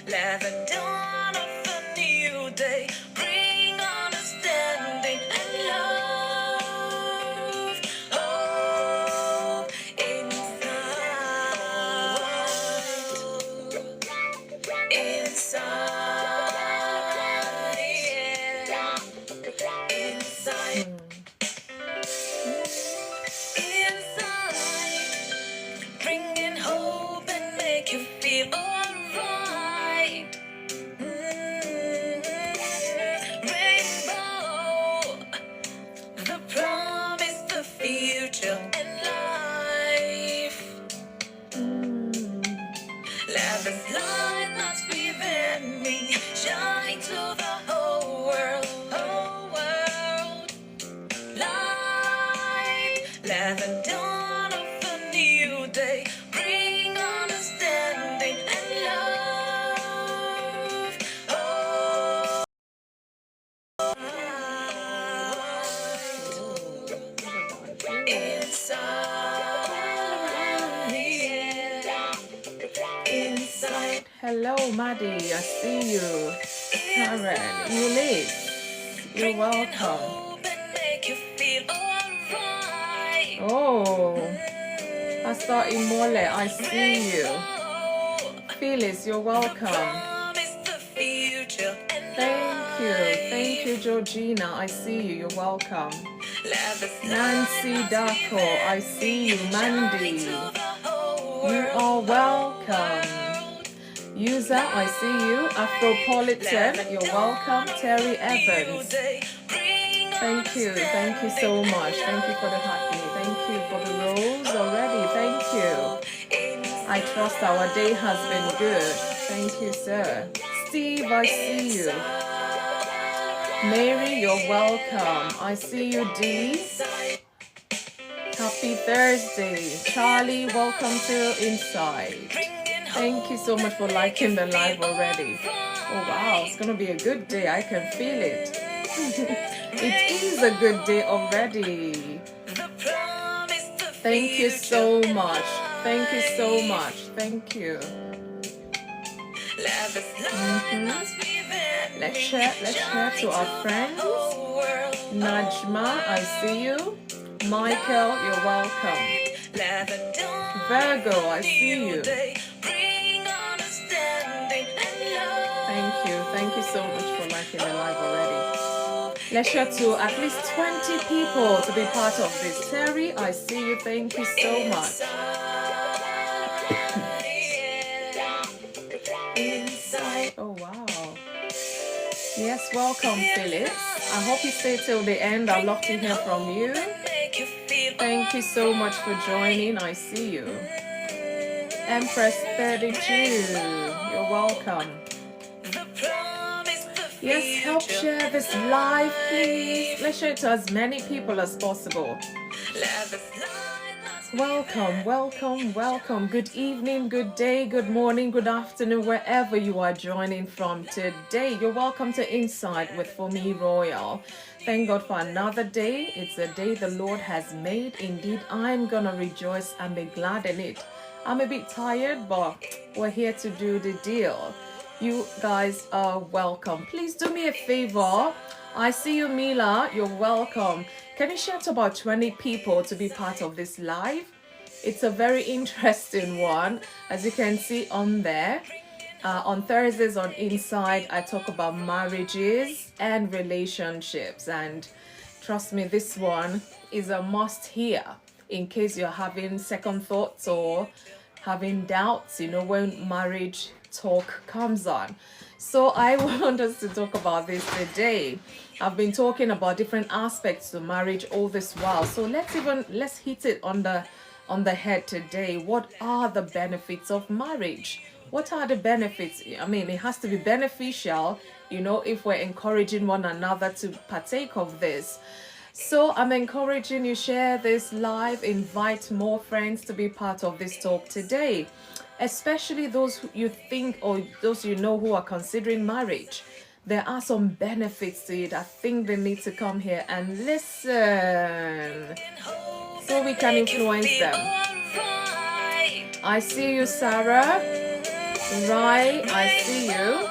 Let the dawn of a new day bring understanding and love. Oh, inside, yeah. Inside, inside, bringing hope and make you feel alright. Rainbow, the promise, the future, and life. Let the light that's within me shine to the whole world, whole world. Light, let the dawn of a new day bring understanding and love. Oh, inside, yeah. Inside. Hello, Maddie. I see you. Karen, Ulysses, you're welcome. Oh, Pastor Imole, I see you. Phyllis, you're welcome. Thank you, Georgina. I see you. You're welcome. Nancy Daco, I see you. Mandy, you are welcome. User, I see you. Afropolitan, you're welcome. Terry Evans, thank you so much. Thank you for the happy. Thank you for the rose already. Thank you. I trust our day has been good. Thank you, sir. Steve, I see you. Mary, you're welcome. I see you, Dee. Happy Thursday. Charlie, welcome to Inside. Thank you so much for liking the live already. Oh wow, it's gonna be a good day. I can feel it. It is a good day already. Thank you so much. Thank you so much. Thank you. Let's share to our friends. Najma, I see you. Michael, you're welcome. Virgo, I see you. Thank you so much for liking the live already. Let's share to at least 20 people to be part of this. Terry, I see you. Thank you so much. Oh wow. Yes, welcome, Phyllis. I hope you stay till the end. I'd love to hear from you. Thank you so much for joining. I see you. Empress 32, you're welcome. Yes, help share this live, please. Let's share it to as many people as possible. Welcome, welcome, welcome. Good evening, good day, good morning, good afternoon, wherever you are joining from today. You're welcome to Inside with FunmiRoyal. Thank God for another day. It's a day the Lord has made. Indeed, I'm gonna rejoice and be glad in it. I'm a bit tired, but we're here to do the deal. You guys are welcome. Please do me a favor. I see you, Mila. You're welcome. Can you share to about 20 people to be part of this live? It's a very interesting one, as you can see on there. On Thursdays on Inside, I talk about marriages and relationships. And trust me, this one is a must hear in case you're having second thoughts or having doubts, you know, when marriage talk comes on. So I want us to talk about this today. I've been talking about different aspects to marriage all this while. So let's hit it on the head today. What are the benefits of marriage? What are the benefits? I mean, it has to be beneficial, you know, if we're encouraging one another to partake of this. So I'm encouraging you, share this live, invite more friends to be part of this talk today, especially those who you think or those you know who are considering marriage. There are some benefits to it. I think they need to come here and listen so we can influence them. I see you, Sarah. Rai, I see you.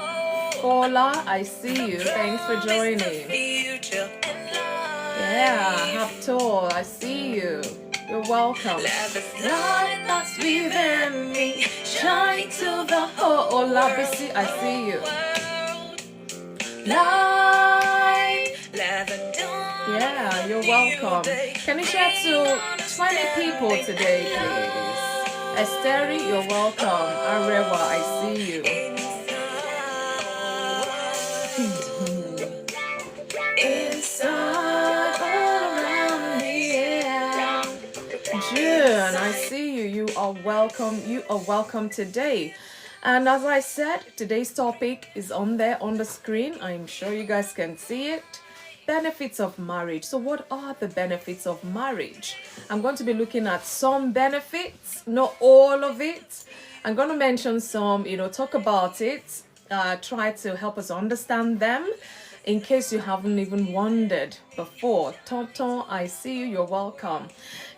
Paula, I see you. Thanks for joining. Yeah, Haptor, I see you. You're welcome. Let this light that's within me shine to the whole Olabisi, I see you. light. Let the dawn Yeah, you're welcome. Can you share to 20 people today, please? Esteri, you're welcome. Arewa, I see you. inside all around me, yeah. June, I see you. You are welcome. You are welcome today. And as I said, today's topic is on there on the screen. I'm sure you guys can see it. Benefits of marriage. So what are the benefits of marriage? I'm going to be looking at some benefits, not all of it. I'm going to mention some, talk about it, try to help us understand them in case you haven't even wondered before. Tonton, I see you. You're welcome.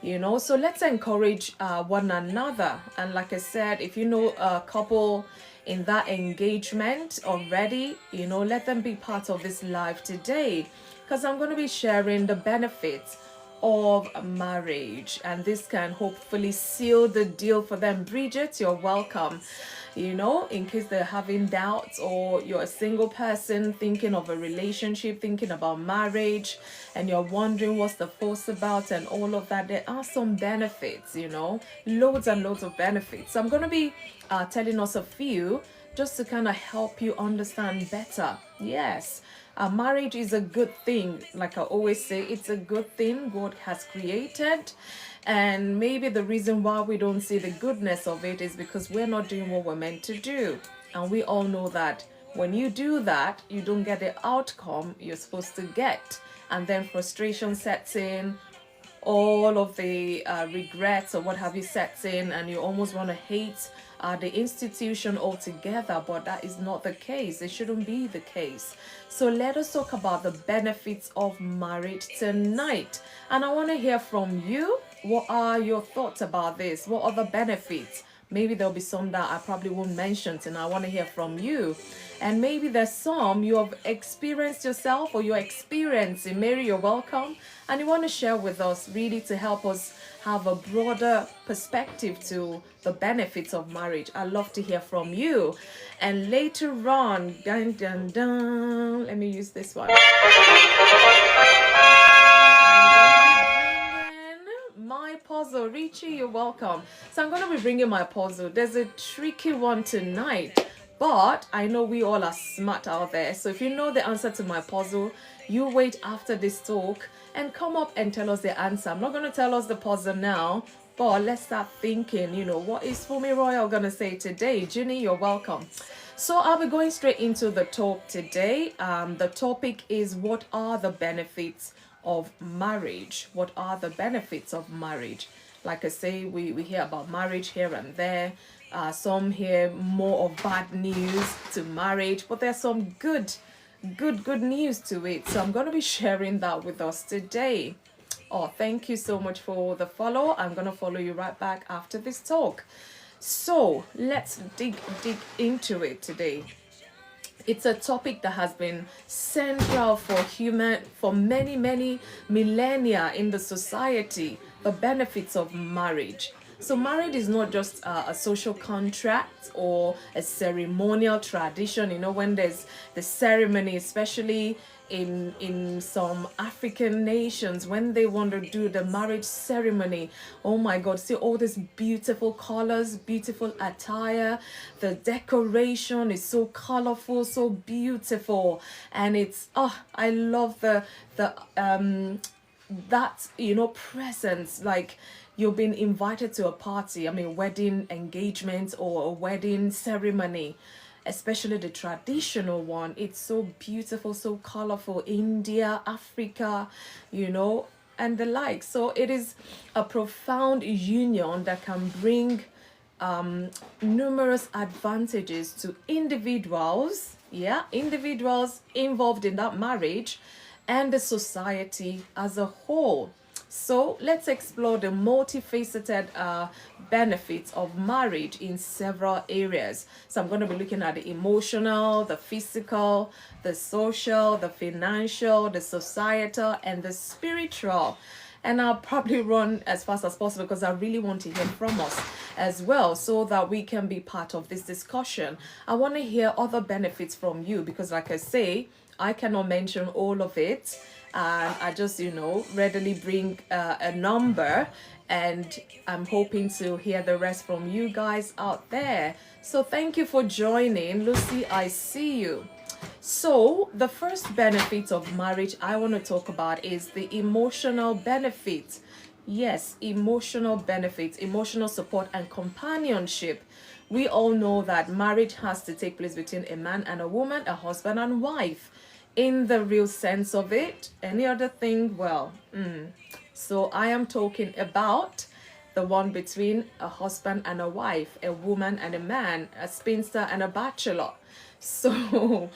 So let's encourage one another. And like I said, if you know a couple in that engagement already, let them be part of this live today, because I'm going to be sharing the benefits of marriage, and this can hopefully seal the deal for them. Bridget, you're welcome. In case they're having doubts, or you're a single person thinking of a relationship, thinking about marriage, and you're wondering what's the fuss about and all of that, there are some benefits, loads and loads of benefits. So I'm going to be telling us a few just to kind of help you understand better. Yes, marriage is a good thing. Like I always say, it's a good thing God has created. And maybe the reason why we don't see the goodness of it is because we're not doing what we're meant to do. And we all know that when you do that, you don't get the outcome you're supposed to get. And then frustration sets in, all of the regrets or what have you sets in, and you almost want to hate the institution altogether. But that is not the case. It shouldn't be the case. So let us talk about the benefits of marriage tonight. And I want to hear from you. What are your thoughts about this? What are the benefits? Maybe there'll be some that I probably won't mention, and I want to hear from you. And maybe there's some you have experienced yourself, or you're experiencing. Mary, you're welcome. And you want to share with us, really, to help us have a broader perspective to the benefits of marriage. I'd love to hear from you. And later on, dun, dun, dun, let me use this one. My puzzle. Richie, you're welcome. So I'm going to be bringing my puzzle. There's a tricky one tonight, but I know we all are smart out there. So if you know the answer to my puzzle, you wait after this talk and come up and tell us the answer. I'm not going to tell us the puzzle now, but let's start thinking, what is FunmiRoyal going to say today? Ginny, you're welcome. So I'll be going straight into the talk today. The topic is, what are the benefits of marriage? What are the benefits of marriage? Like I say, we hear about marriage here and there. Some hear more of bad news to marriage, but there's some good news to it. So I'm going to be sharing that with us today. Oh, thank you so much for the follow. I'm going to follow you right back after this talk. So let's dig into it today. It's a topic that has been central for many millennia in the society, the benefits of marriage. So marriage is not just a social contract or a ceremonial tradition. When there's the ceremony, especially in some African nations, when they want to do the marriage ceremony, oh my God, see all these beautiful colors, beautiful attire, the decoration is so colorful, so beautiful, and it's I love that presence, like you've been invited to a party, wedding engagement or a wedding ceremony, especially the traditional one. It's so beautiful, so colorful. India, Africa, and the like. So it is a profound union that can bring numerous advantages to individuals involved in that marriage, and the society as a whole. So let's explore the multifaceted benefits of marriage in several areas. So I'm going to be looking at the emotional, the physical, the social, the financial, the societal, and the spiritual. And I'll probably run as fast as possible because I really want to hear from us as well so that we can be part of this discussion. I want to hear other benefits from you because, like I say, I cannot mention all of it. And I just, readily bring a number, and I'm hoping to hear the rest from you guys out there. So thank you for joining. Lucy, I see you. So the first benefit of marriage I want to talk about is the emotional benefit. Yes, emotional benefits, emotional support and companionship. We all know that marriage has to take place between a man and a woman, a husband and wife, in the real sense of it. Any other thing, well, so I am talking about the one between a husband and a wife, a woman and a man, a spinster and a bachelor. So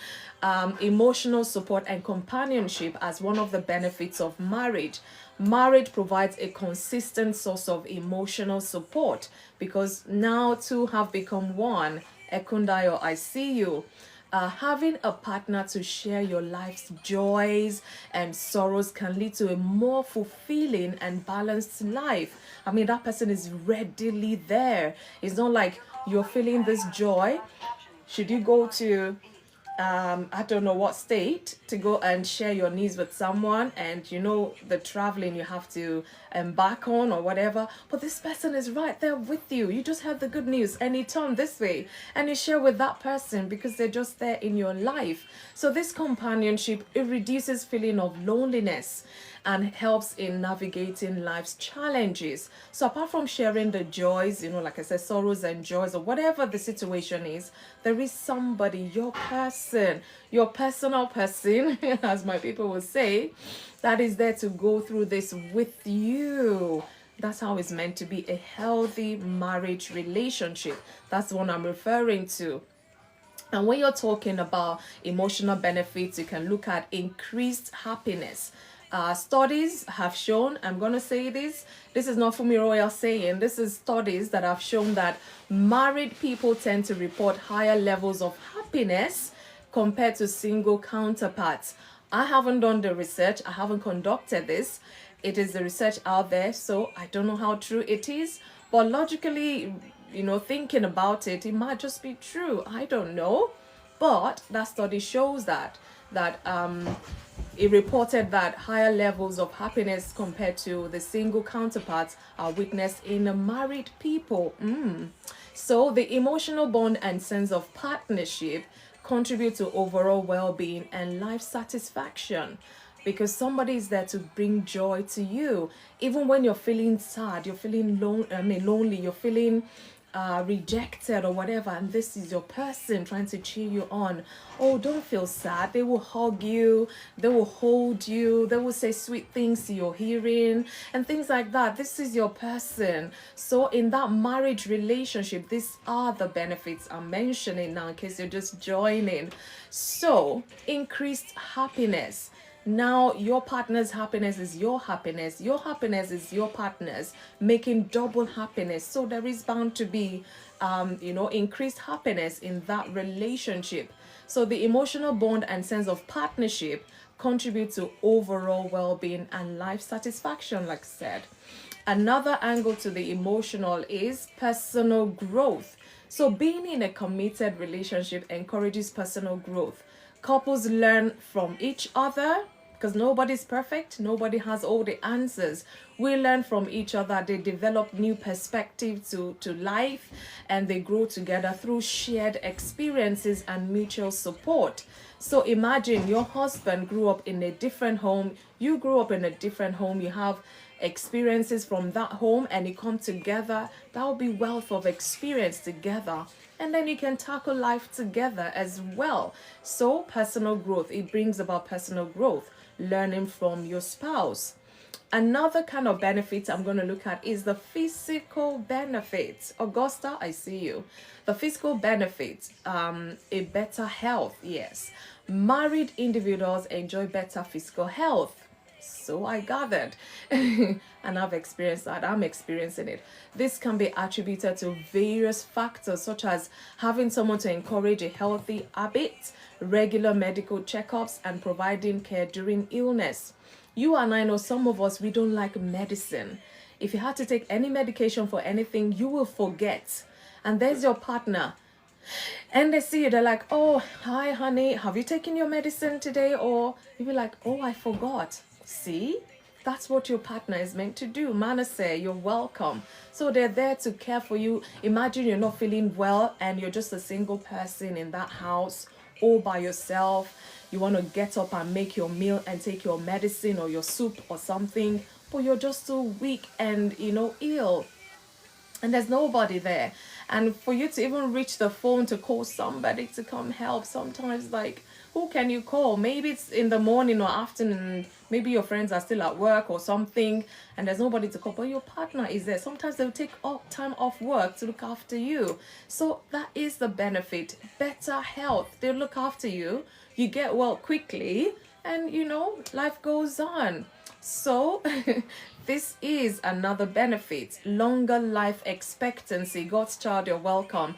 emotional support and companionship as one of the benefits of marriage. Marriage provides a consistent source of emotional support because now two have become one. Ekundayo, I see you. Having a partner to share your life's joys and sorrows can lead to a more fulfilling and balanced life. I mean, that person is readily there. It's not like you're feeling this joy. Should you go to I don't know what state to go and share your needs with someone, and the traveling you have to embark on or whatever, but this person is right there with you. You just have the good news and you turn this way and you share with that person because they're just there in your life. So this companionship, it reduces feeling of loneliness and helps in navigating life's challenges. So apart from sharing the joys, like I said, sorrows and joys, or whatever the situation is, there is somebody, your person, your personal person, as my people will say, that is there to go through this with you. That's how it's meant to be, a healthy marriage relationship. That's the one I'm referring to. And when you're talking about emotional benefits, you can look at increased happiness. Studies have shown, I'm going to say this is not FunmiRoyal saying, this is studies that have shown that married people tend to report higher levels of happiness compared to single counterparts. I haven't done the research, I haven't conducted this. It is the research out there, so I don't know how true it is, but logically, thinking about it, it might just be true. I don't know, but that study shows that it reported that higher levels of happiness compared to the single counterparts are witnessed in married people. So the emotional bond and sense of partnership contribute to overall well-being and life satisfaction, because somebody is there to bring joy to you. Even when you're feeling sad, you're feeling lonely, you're feeling rejected or whatever, and this is your person trying to cheer you on. Oh, don't feel sad. They will hug you, they will hold you, they will say sweet things to your hearing and things like that. This is your person. So in that marriage relationship, these are the benefits I'm mentioning now in case you're just joining. So increased happiness. Now your partner's happiness is your happiness. Your happiness is your partner's, making double happiness. So there is bound to be, increased happiness in that relationship. So the emotional bond and sense of partnership contribute to overall well-being and life satisfaction, like I said. Another angle to the emotional is personal growth. So being in a committed relationship encourages personal growth. Couples learn from each other because nobody's perfect. Nobody has all the answers. We learn from each other. They develop new perspective to life, and they grow together through shared experiences and mutual support. So imagine your husband grew up in a different home. You grew up in a different home. You have experiences from that home, and you come together. That will be wealth of experience together, and then you can tackle life together as well. So personal growth, it brings about personal growth, learning from your spouse. Another kind of benefit I'm going to look at is the physical benefits. Augusta, I see you. The physical benefits, a better health. Yes, married individuals enjoy better physical health. So I gathered. And I've experienced that. I'm experiencing it. This can be attributed to various factors, such as having someone to encourage a healthy habit, regular medical checkups, and providing care during illness. You and I know some of us, we don't like medicine. If you had to take any medication for anything, you will forget. And there's your partner. And they see you, they're like, oh, hi, honey, have you taken your medicine today? Or you'll be like, oh, I forgot. See? That's what your partner is meant to do. Manasseh, you're welcome. So they're there to care for you. Imagine you're not feeling well and you're just a single person in that house all by yourself. You want to get up and make your meal and take your medicine or your soup or something, but you're just so weak and, ill. And there's nobody there. And for you to even reach the phone to call somebody to come help, sometimes, like, who can you call? Maybe it's in the morning or afternoon. Maybe your friends are still at work or something, and there's nobody to call, but your partner is there. Sometimes they'll take time off work to look after you. So that is the benefit. Better health. They'll look after you. You get well quickly, and, life goes on. So this is another benefit. Longer life expectancy. God's child, you're welcome.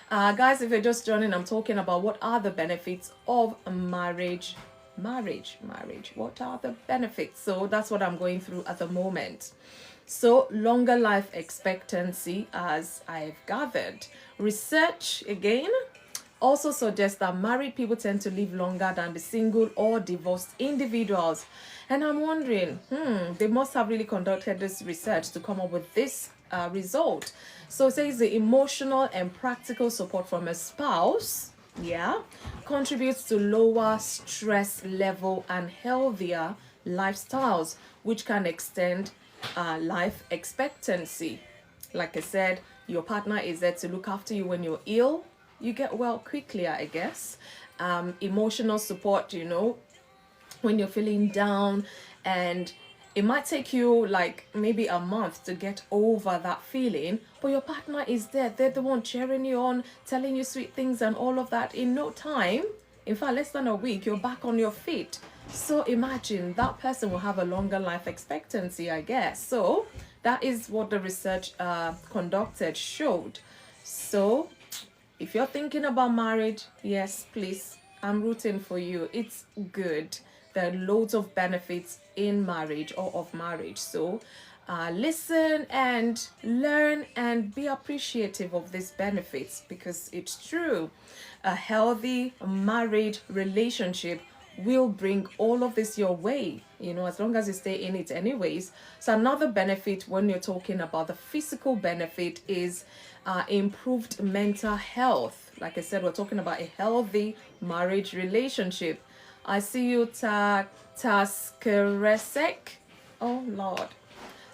Guys, if you're just joining, I'm talking about what are the benefits of marriage. What are the benefits? So that's what I'm going through at the moment. So longer life expectancy, as I've gathered. Research, again, also suggests that married people tend to live longer than the single or divorced individuals. And I'm wondering, they must have really conducted this research to come up with this result. So it says the emotional and practical support from a spouse, contributes to lower stress level and healthier lifestyles, which can extend life expectancy. Like I said, your partner is there to look after you when you're ill. You get well quickly, I guess. Emotional support, when you're feeling down, and it might take you like maybe a month to get over that feeling, but your partner is there. They're the one cheering you on, telling you sweet things and all of that. In no time, in fact, less than a week, you're back on your feet. So imagine that person will have a longer life expectancy, I guess. So that is what the research conducted showed. So if you're thinking about marriage, yes, please, I'm rooting for you. It's good. There are loads of benefits in marriage or of marriage. So listen and learn and be appreciative of these benefits, because it's true. A healthy marriage relationship will bring all of this your way, as long as you stay in it anyways. So another benefit when you're talking about the physical benefit is improved mental health. Like I said, we're talking about a healthy marriage relationship. I see you, Taskeresek. Oh, Lord.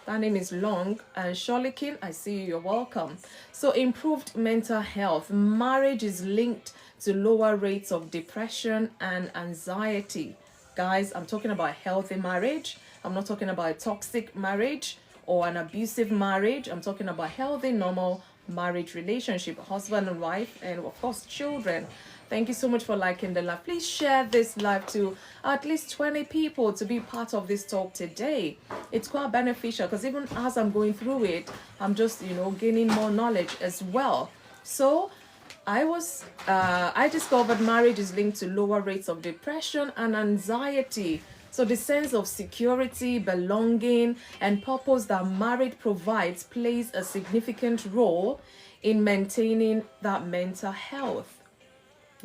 That name is long. And Sholikin, I see you. You're welcome. So improved mental health. Marriage is linked to lower rates of depression and anxiety. Guys, I'm talking about a healthy marriage. I'm not talking about a toxic marriage or an abusive marriage. I'm talking about healthy, normal marriage relationship, husband and wife, and of course, children. Thank you so much for liking the live. Please share this live to at least 20 people to be part of this talk today. It's quite beneficial because even as I'm going through it, I'm just, gaining more knowledge as well. So I discovered marriage is linked to lower rates of depression and anxiety. So the sense of security, belonging, and purpose that marriage provides plays a significant role in maintaining that mental health.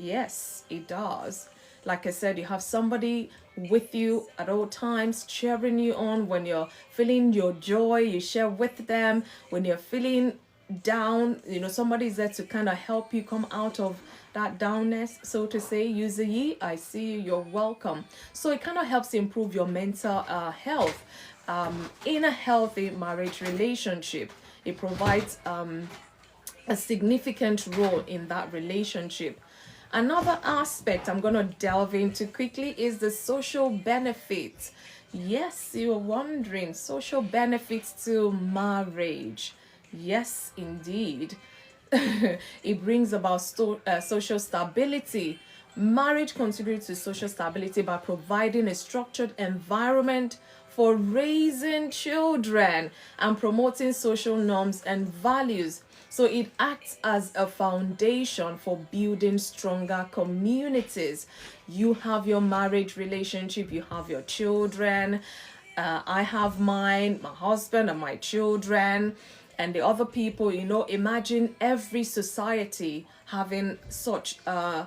Yes, it does. Like I said, you have somebody with you at all times, cheering you on. When you're feeling your joy, you share with them. When you're feeling down, somebody's there to kind of help you come out of that downness, so to say. Yuzayi, I see you, you're welcome. So it kind of helps improve your mental health in a healthy marriage relationship. It provides a significant role in that relationship. Another aspect I'm going to delve into quickly is the social benefits. Yes, you're wondering, social benefits to marriage. Yes, indeed. It brings about social stability. Marriage contributes to social stability by providing a structured environment for raising children and promoting social norms and values. So it acts as a foundation for building stronger communities. You have your marriage relationship, you have your children. I have mine, my husband, and my children, and the other people. Imagine every society having such a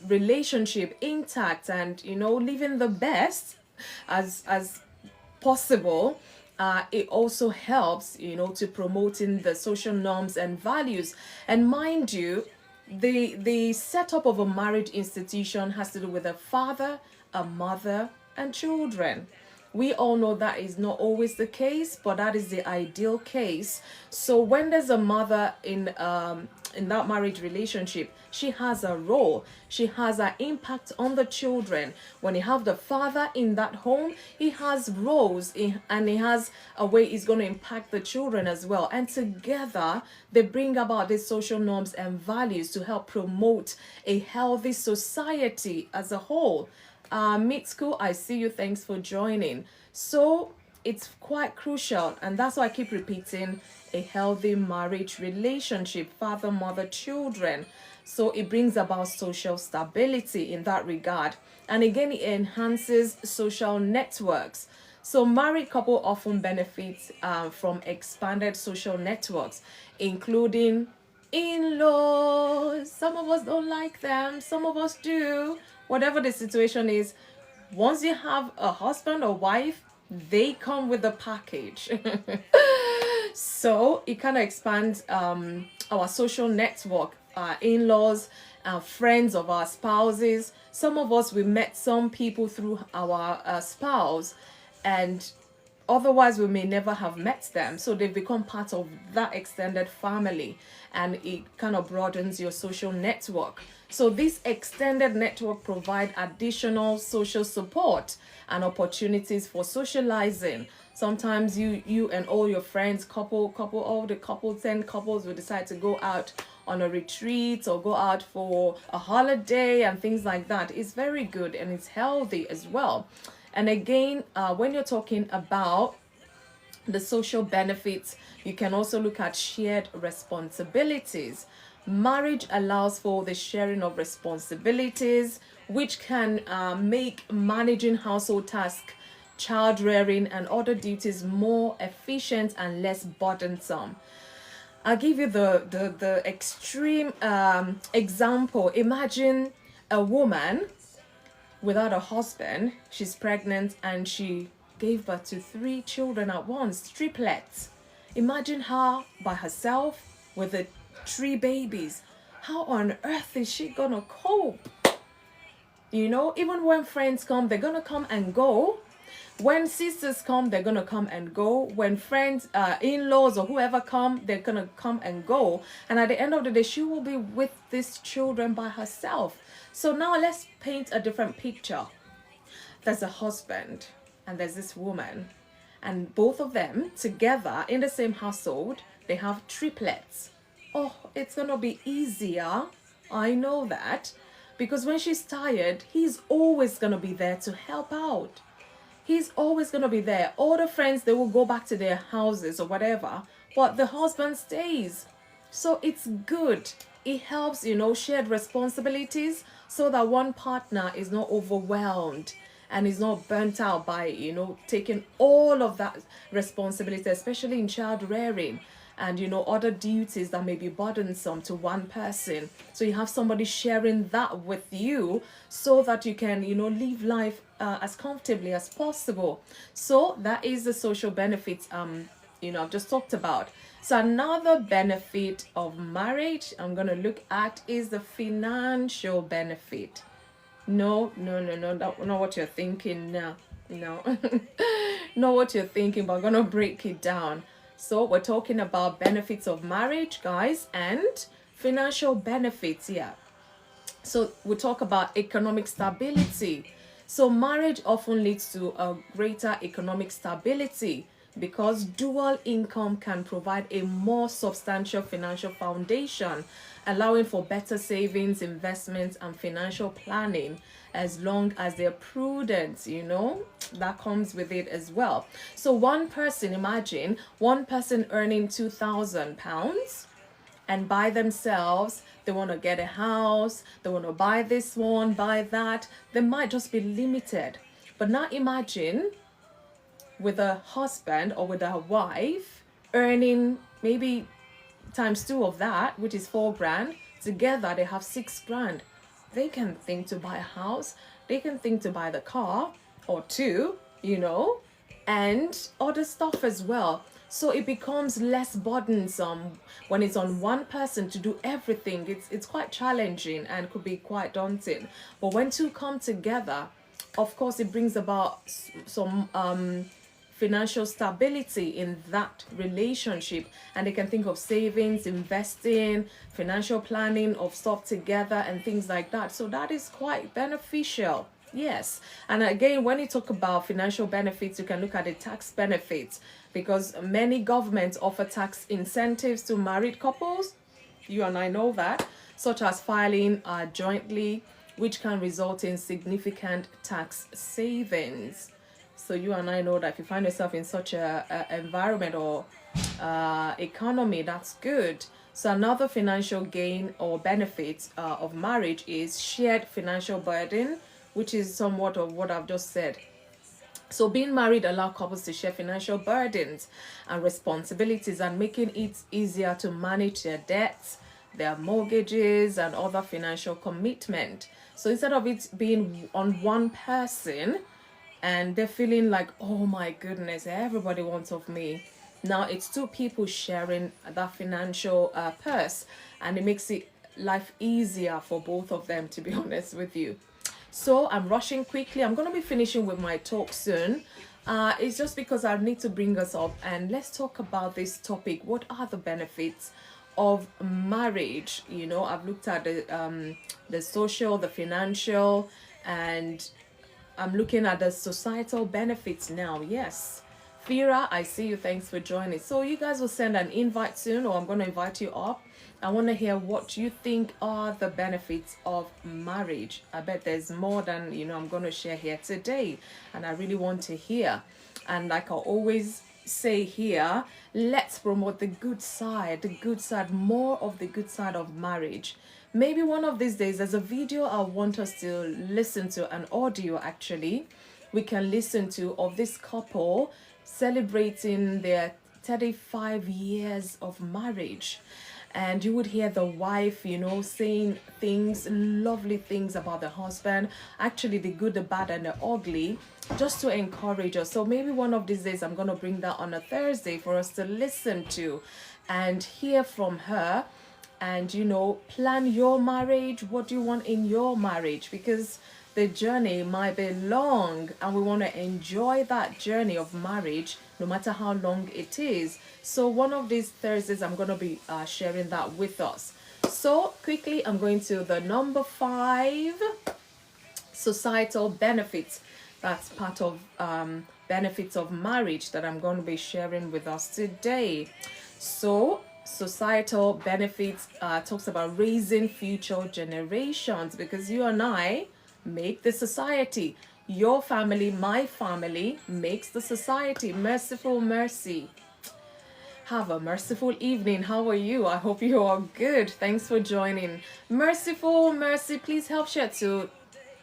relationship intact, and living the best as possible. It also helps to promoting the social norms and values. And mind you, the setup of a marriage institution has to do with a father, a mother, and children. We all know that is not always the case, but that is the ideal case. So when there's a mother in that marriage relationship, she has a role. She has an impact on the children. When you have the father in that home, he has roles and he has a way he's going to impact the children as well. And together, they bring about these social norms and values to help promote a healthy society as a whole. Meet School, I see you. Thanks for joining. So it's quite crucial, and that's why I keep repeating, a healthy marriage relationship, father, mother, children. So it brings about social stability in that regard. And again, it enhances social networks. So married couple often benefit from expanded social networks, including in-laws. Some of us don't like them, some of us do. Whatever the situation is, once you have a husband or wife, they come with the package. So it kind of expands our social network, in-laws, friends of our spouses. Some of us, we met some people through our spouse, and otherwise we may never have met them. So they've become part of that extended family, and it kind of broadens your social network. So this extended network provide additional social support and opportunities for socializing. Sometimes you and all your friends, all the 10 couples will decide to go out on a retreat or go out for a holiday and things like that. It's very good and it's healthy as well. And again, when you're talking about the social benefits, you can also look at shared responsibilities. Marriage allows for the sharing of responsibilities, which can make managing household tasks, child rearing, and other duties more efficient and less burdensome. I'll give you the extreme example. Imagine a woman without a husband. She's pregnant and she gave birth to 3 children at once, triplets. Imagine her by herself with the 3 babies. How on earth is she gonna cope? Even when friends come, they're gonna come and go. When sisters come, they're gonna come and go. When friends, in-laws or whoever come, they're gonna come and go. And at the end of the day, she will be with these children by herself. So now let's paint a different picture. There's a husband and there's this woman, and both of them together in the same household, they have triplets. Oh, it's gonna be easier. I know that. Because when she's tired, he's always gonna be there to help out. He's always gonna be there. All the friends, they will go back to their houses or whatever, but the husband stays. So it's good. It helps, shared responsibilities so that one partner is not overwhelmed and is not burnt out by, taking all of that responsibility, especially in child rearing and, other duties that may be burdensome to one person. So you have somebody sharing that with you so that you can, live life as comfortably as possible. So that is the social benefits, I've just talked about. So another benefit of marriage I'm going to look at is the financial benefit. No, not what you're thinking. No, not what you're thinking, but I'm going to break it down. So we're talking about benefits of marriage, guys, and financial benefits here. So we talk about economic stability. So marriage often leads to a greater economic stability, because dual income can provide a more substantial financial foundation, allowing for better savings, investments, and financial planning as long as they're prudent, that comes with it as well. So imagine one person earning £2,000, and by themselves they want to get a house, they want to buy this one, buy that, they might just be limited. But now imagine with a husband or with a wife earning maybe times two of that, which is 4 grand. Together they have 6 grand. They can think to buy a house, they can think to buy the car or two, and other stuff as well. So it becomes less burdensome when it's on one person to do everything. It's quite challenging and could be quite daunting. But when two come together, of course, it brings about some financial stability in that relationship, and they can think of savings, investing, financial planning of stuff together and things like that. So that is quite beneficial. Yes. And again, when you talk about financial benefits, you can look at the tax benefits, because many governments offer tax incentives to married couples. You and I know that, such as filing jointly, which can result in significant tax savings. So you and I know that if you find yourself in such a environment or economy, that's good. So another financial gain or benefit of marriage is shared financial burden, which is somewhat of what I've just said. So being married allows couples to share financial burdens and responsibilities, and making it easier to manage their debts, their mortgages, and other financial commitment. So instead of it being on one person and they're feeling like, oh my goodness, everybody wants of me, now it's two people sharing that financial purse, and it makes it life easier for both of them, to be honest with you. So I'm rushing quickly. I'm going to be finishing with my talk soon. It's just because I need to bring us up and let's talk about this topic. What are the benefits of marriage? I've looked at the social, the financial, and I'm looking at the societal benefits now. Yes. Fira, I see you. Thanks for joining. So you guys will send an invite soon, or I'm going to invite you up. I want to hear what you think are the benefits of marriage. I bet there's more than, I'm going to share here today. And I really want to hear. And like I always say here, let's promote the good side, more of the good side of marriage. Maybe one of these days, there's a video I want us to listen to, an audio actually, we can listen to, of this couple celebrating their 35 years of marriage. And you would hear the wife, saying things, lovely things about the husband, actually the good, the bad, and the ugly, just to encourage us. So maybe one of these days I'm going to bring that on a Thursday for us to listen to and hear from her. And, plan your marriage. What do you want in your marriage? Because the journey might be long and we want to enjoy that journey of marriage, no matter how long it is. So one of these Thursdays, I'm going to be sharing that with us. So quickly, I'm going to the number 5, societal benefits. That's part of benefits of marriage that I'm going to be sharing with us today. So societal benefits talks about raising future generations, because you and I make the society. Your family, my family, makes the society. Merciful Mercy, have a merciful evening. How are you? I hope you are good. Thanks for joining. Merciful Mercy, please help share to,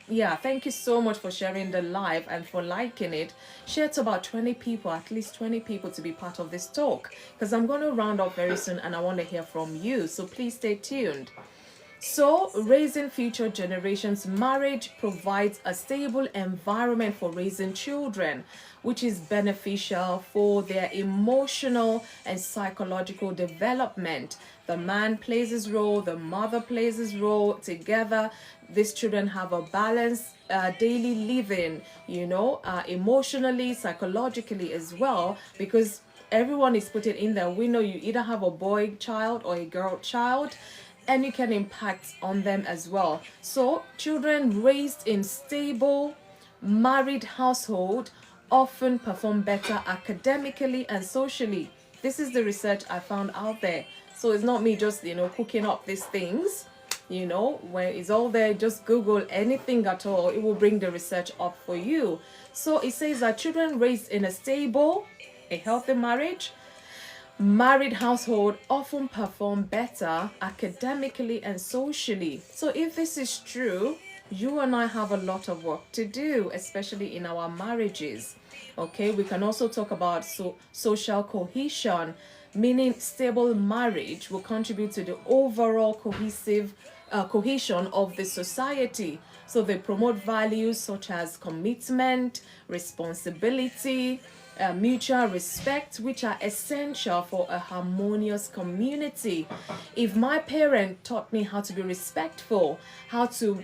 thank you so much for sharing the live and for liking it. Share to about 20 people, at least 20 people, to be part of this talk, because I'm going to round up very soon and I want to hear from you. So please stay tuned. So, raising future generations, marriage provides a stable environment for raising children, which is beneficial for their emotional and psychological development. The man plays his role, the mother plays his role. Together, these children have a balanced daily living, emotionally, psychologically as well, because everyone is put it in there. We know you either have a boy child or a girl child, and you can impact on them as well. So children raised in stable married household often perform better academically and socially. This is the research I found out there. So it's not me just, cooking up these things. When it's all there, just Google anything at all. It will bring the research up for you. So it says that children raised in a stable, a healthy married household often perform better academically and socially. So if this is true, you and I have a lot of work to do, especially in our marriages. Okay, we can also talk about social cohesion, meaning stable marriage will contribute to the overall cohesion of the society. So they promote values such as commitment, responsibility, mutual respect, which are essential for a harmonious community. If my parent taught me how to be respectful, how to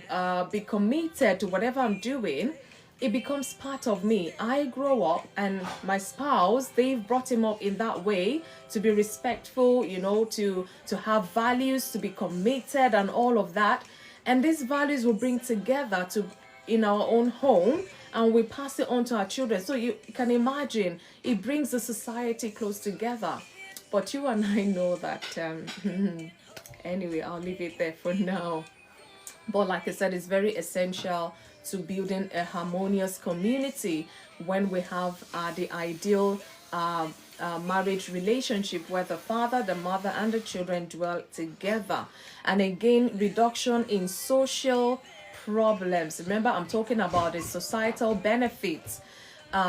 be committed to whatever I'm doing, it becomes part of me. I grow up and my spouse, they've brought him up in that way to be respectful, to have values, to be committed and all of that. And these values will bring together in our own home, and we pass it on to our children. So you can imagine, it brings the society close together. But you and I know that, anyway, I'll leave it there for now. But like I said, it's very essential to building a harmonious community when we have the ideal marriage relationship where the father, the mother, and the children dwell together. And again, reduction in social problems. Remember, I'm talking about the societal benefits.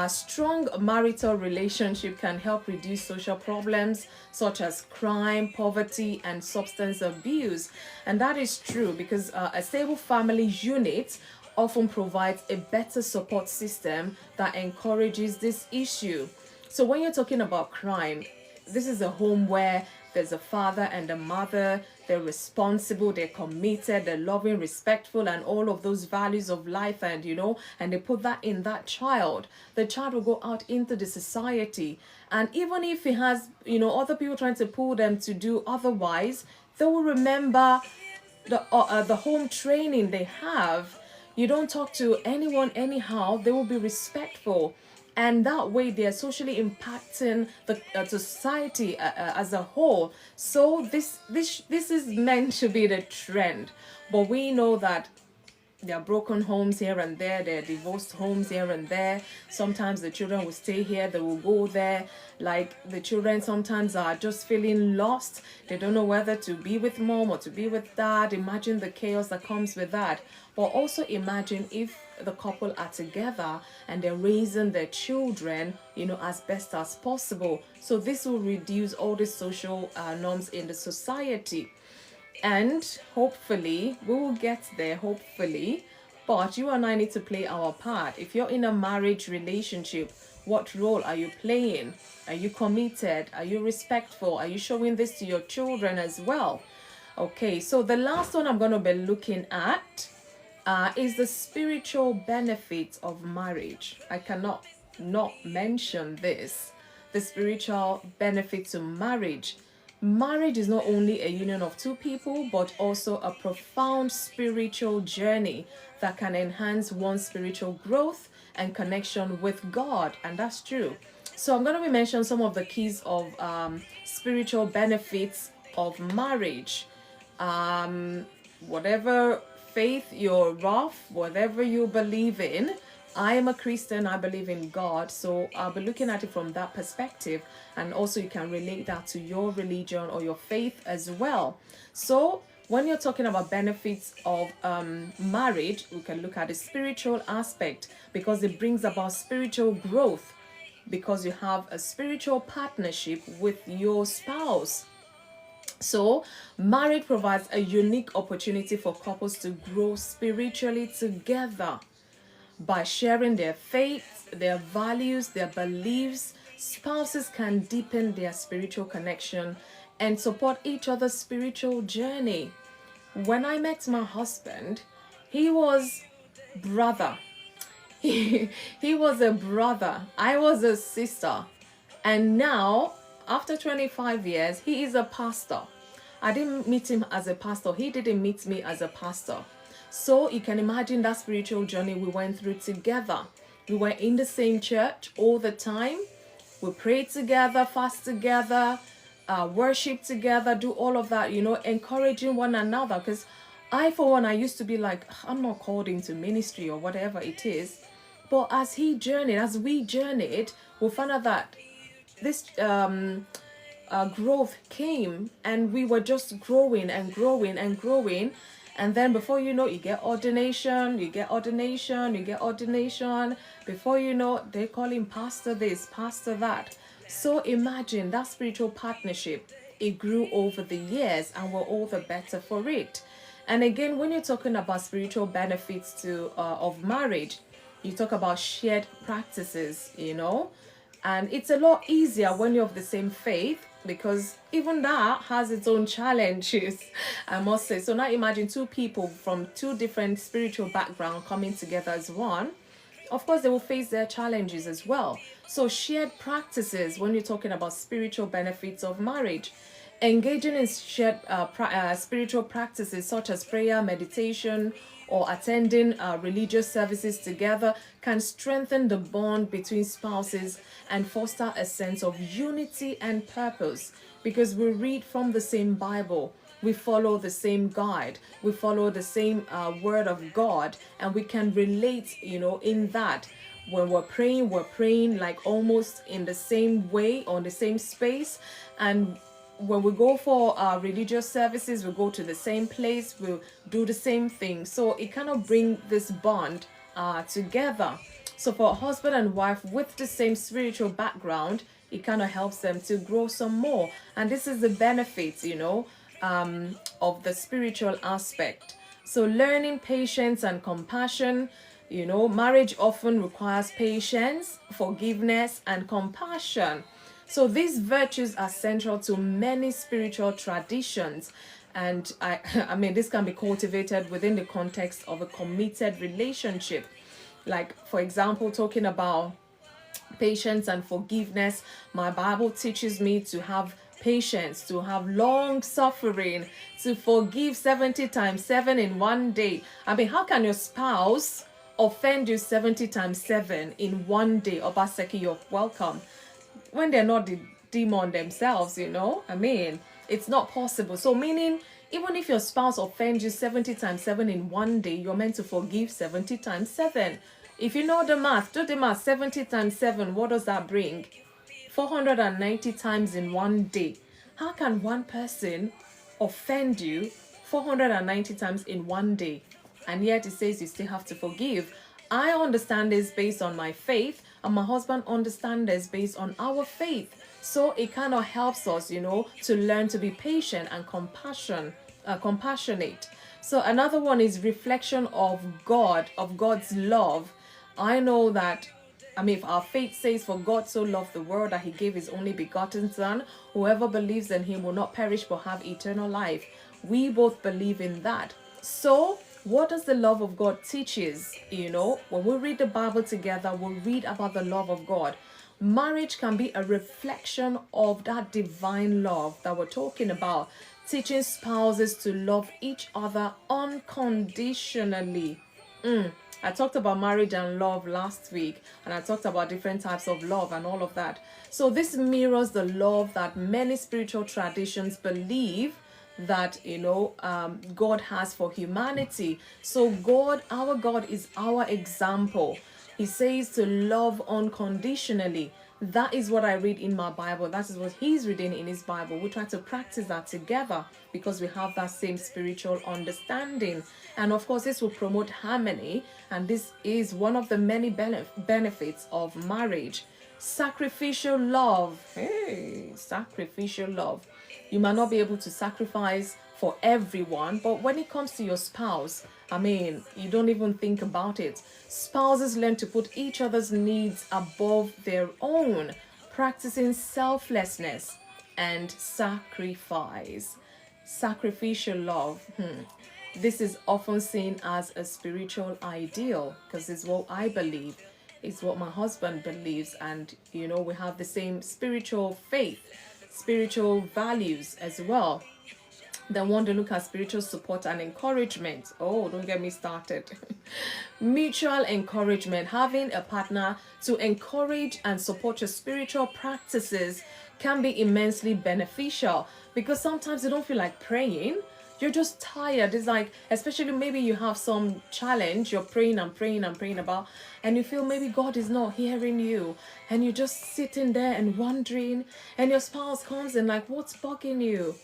Strong marital relationship can help reduce social problems such as crime, poverty, and substance abuse. And that is true because a stable family unit often provides a better support system that encourages this issue. So when you're talking about crime, this is a home where there's a father and a mother. They're responsible, they're committed, they're loving, respectful, and all of those values of life. And and they put that in that child. The child will go out into the society, and even if he has other people trying to pull them to do otherwise, they will remember the home training they have. You don't talk to anyone anyhow. They will be respectful. And that way they are socially impacting the society as a whole. So this is meant to be the trend. But we know that there are broken homes here and there. There are divorced homes here and there. Sometimes the children will stay here. They will go there. Like the children sometimes are just feeling lost. They don't know whether to be with mom or to be with dad. Imagine the chaos that comes with that. But also imagine if the couple are together and they're raising their children, as best as possible. So this will reduce all the social norms in the society. And hopefully, we will get there, hopefully. But you and I need to play our part. If you're in a marriage relationship, what role are you playing? Are you committed? Are you respectful? Are you showing this to your children as well? Okay, so the last one I'm going to be looking at is the spiritual benefits of marriage. I cannot not mention this. The spiritual benefits to marriage. Marriage is not only a union of two people, but also a profound spiritual journey that can enhance one's spiritual growth and connection with God. And that's true. So I'm going to mention some of the keys of spiritual benefits of marriage. Whatever faith you're of, whatever you believe in, I am a Christian, I believe in God, so I'll be looking at it from that perspective, and also you can relate that to your religion or your faith as well. So when you're talking about benefits of marriage, we can look at the spiritual aspect because it brings about spiritual growth because you have a spiritual partnership with your spouse. So marriage provides a unique opportunity for couples to grow spiritually together. By sharing their faith, their values, their beliefs, spouses can deepen their spiritual connection and support each other's spiritual journey. When I met my husband, he was brother. He was a brother. I was a sister. And now, after 25 years, he is a pastor. I didn't meet him as a pastor. He didn't meet me as a pastor. So you can imagine that spiritual journey we went through together. We were in the same church all the time. We prayed together, fast together, worship together, do all of that, encouraging one another. Because I, for one, I used to be like, I'm not called into ministry or whatever it is. But as we journeyed, we found out that this growth came, and we were just growing and growing and growing. And then before you know, you get ordination. Before you know, they call him pastor this, pastor that. So imagine that spiritual partnership. It grew over the years, and we're all the better for it. And again, when you're talking about spiritual benefits of marriage, you talk about shared practices, and it's a lot easier when you're of the same faith, because even that has its own challenges, I must say. So now imagine two people from two different spiritual backgrounds coming together as one. Of course, they will face their challenges as well. So shared practices, when you're talking about spiritual benefits of marriage, engaging in shared spiritual practices such as prayer, meditation, or attending religious services together can strengthen the bond between spouses and foster a sense of unity and purpose, because we read from the same Bible. We follow the same guide. We follow the same word of God, and we can relate, in that. When we're praying like almost in the same way, on the same space. And when we go for religious services, we go to the same place, we'll do the same thing. So it kind of brings this bond together. So for a husband and wife with the same spiritual background, it kind of helps them to grow some more. And this is the benefits, of the spiritual aspect. So learning patience and compassion. Marriage often requires patience, forgiveness, and compassion. So these virtues are central to many spiritual traditions. And I mean, this can be cultivated within the context of a committed relationship. Like, for example, talking about patience and forgiveness, my Bible teaches me to have patience, to have long suffering, to forgive 70 times 7 in one day. I mean, how can your spouse offend you 70 times 7 in one day? Obaseki, you're welcome. When they're not the demon themselves, I mean, it's not possible. So meaning, even if your spouse offends you 70 times 7 in one day, you're meant to forgive 70 times 7. If you know the math, do the math. 70 times 7, what does that bring? 490 times in one day. How can one person offend you 490 times in one day? And yet it says you still have to forgive. I understand this based on my faith, and my husband understands this based on our faith. So it kind of helps us, to learn to be patient and compassionate. So another one is reflection of God, of God's love. I know that, if our faith says, for God so loved the world that he gave his only begotten son, whoever believes in him will not perish but have eternal life. We both believe in that. So what does the love of God teaches? When we read the Bible together, we'll read about the love of God. Marriage can be a reflection of that divine love that we're talking about, teaching spouses to love each other unconditionally. I talked about marriage and love last week, and I talked about different types of love and all of that. So this mirrors the love that many spiritual traditions believe that God has for humanity. So our God is our example. He says to love unconditionally. That is what I read in my Bible. That is what he's reading in his Bible. We try to practice that together because we have that same spiritual understanding. And of course, this will promote harmony. And this is one of the many benefits of marriage. Sacrificial love. Hey, sacrificial love. You might not be able to sacrifice for everyone, but when it comes to your spouse, you don't even think about it. Spouses learn to put each other's needs above their own, practicing selflessness and sacrifice. Sacrificial love. This is often seen as a spiritual ideal, because it's what I believe. It's what my husband believes, and we have the same spiritual faith, spiritual values as well. Then want to look at spiritual support and encouragement. Oh, don't get me started. Mutual encouragement. Having a partner to encourage and support your spiritual practices can be immensely beneficial, because sometimes you don't feel like praying. You're just tired. It's like, especially maybe you have some challenge you're praying and praying and praying about, and you feel maybe God is not hearing you, and you're just sitting there and wondering, and your spouse comes and like, what's bugging you?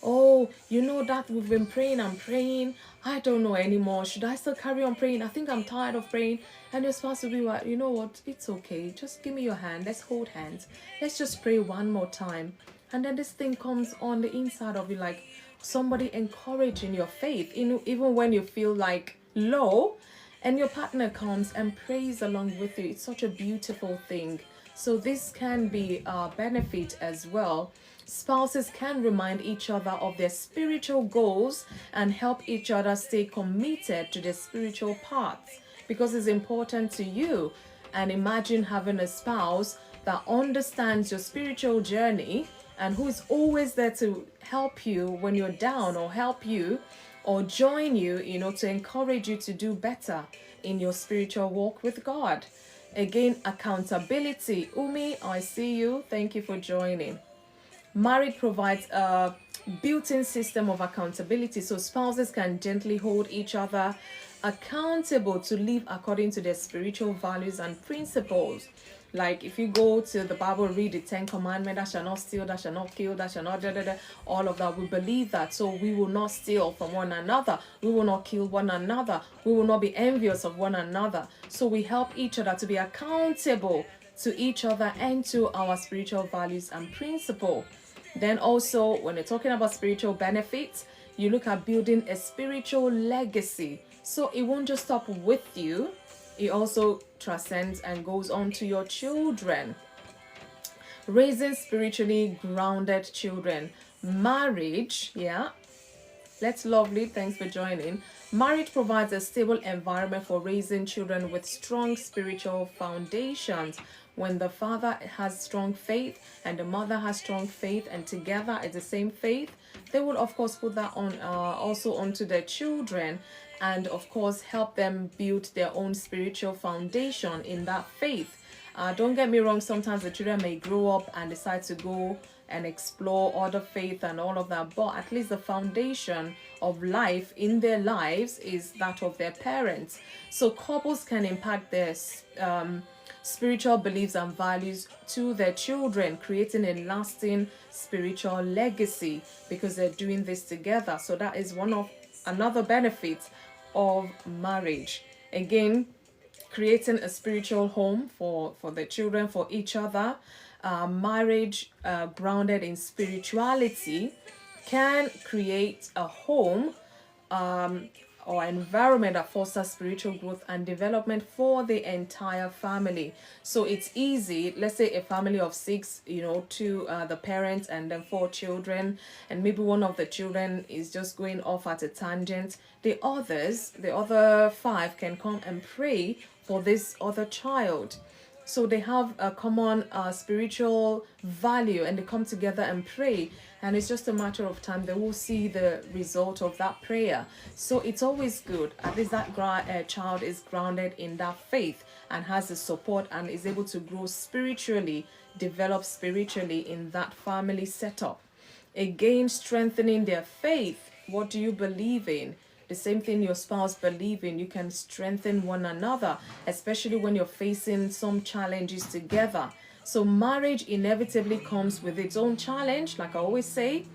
Oh, you know that we've been praying and praying. I don't know anymore. Should I still carry on praying? I think I'm tired of praying. And you're supposed to be like, you know what? It's okay. Just give me your hand. Let's hold hands. Let's just pray one more time. And then this thing comes on the inside of you, like somebody encouraging your faith. You know, even when you feel like low, and your partner comes and prays along with you. It's such a beautiful thing. So this can be a benefit as well. Spouses can remind each other of their spiritual goals and help each other stay committed to their spiritual paths, because it's important to you. And imagine having a spouse that understands your spiritual journey and who is always there to help you when you're down, or help you or join you, you know, to encourage you to do better in your spiritual walk with God. Again, accountability. Umi, I see you. Thank you for joining. Marriage provides a built-in system of accountability, so spouses can gently hold each other accountable to live according to their spiritual values and principles. Like if you go to the Bible, read the 10 Commandments, that shall not steal, that shall not kill, that shall not all of that. We believe that. So we will not steal from one another. We will not kill one another. We will not be envious of one another. So we help each other to be accountable to each other and to our spiritual values and principle. Then also, when you're talking about spiritual benefits, you look at building a spiritual legacy. So it won't just stop with you. It also transcends and goes on to your children. Raising spiritually grounded children. Marriage, yeah. That's lovely. Thanks for joining. Marriage provides a stable environment for raising children with strong spiritual foundations. When the father has strong faith and the mother has strong faith, and together it's the same faith, they will of course put that on also onto their children, and of course help them build their own spiritual foundation in that faith. Don't get me wrong, sometimes the children may grow up and decide to go and explore other faith and all of that, but at least the foundation of life in their lives is that of their parents. So couples can impact their spiritual beliefs and values to their children, creating a lasting spiritual legacy because they're doing this together. So that is another benefit of marriage. Again, creating a spiritual home for the children, for each other. Marriage grounded in spirituality can create a home or environment that fosters spiritual growth and development for the entire family. So it's easy, let's say a family of 6, you know, two the parents and then 4 children, and maybe one of the children is just going off at a tangent. The other 5 can come and pray for this other child. So they have a common spiritual value, and they come together and pray, and it's just a matter of time they will see the result of that prayer. So it's always good, at least that child is grounded in that faith and has the support and is able to grow spiritually, develop spiritually in that family setup. Again, strengthening their faith. What do you believe in? The same thing your spouse believes in, you can strengthen one another, especially when you're facing some challenges together. So marriage inevitably comes with its own challenge. Like I always say,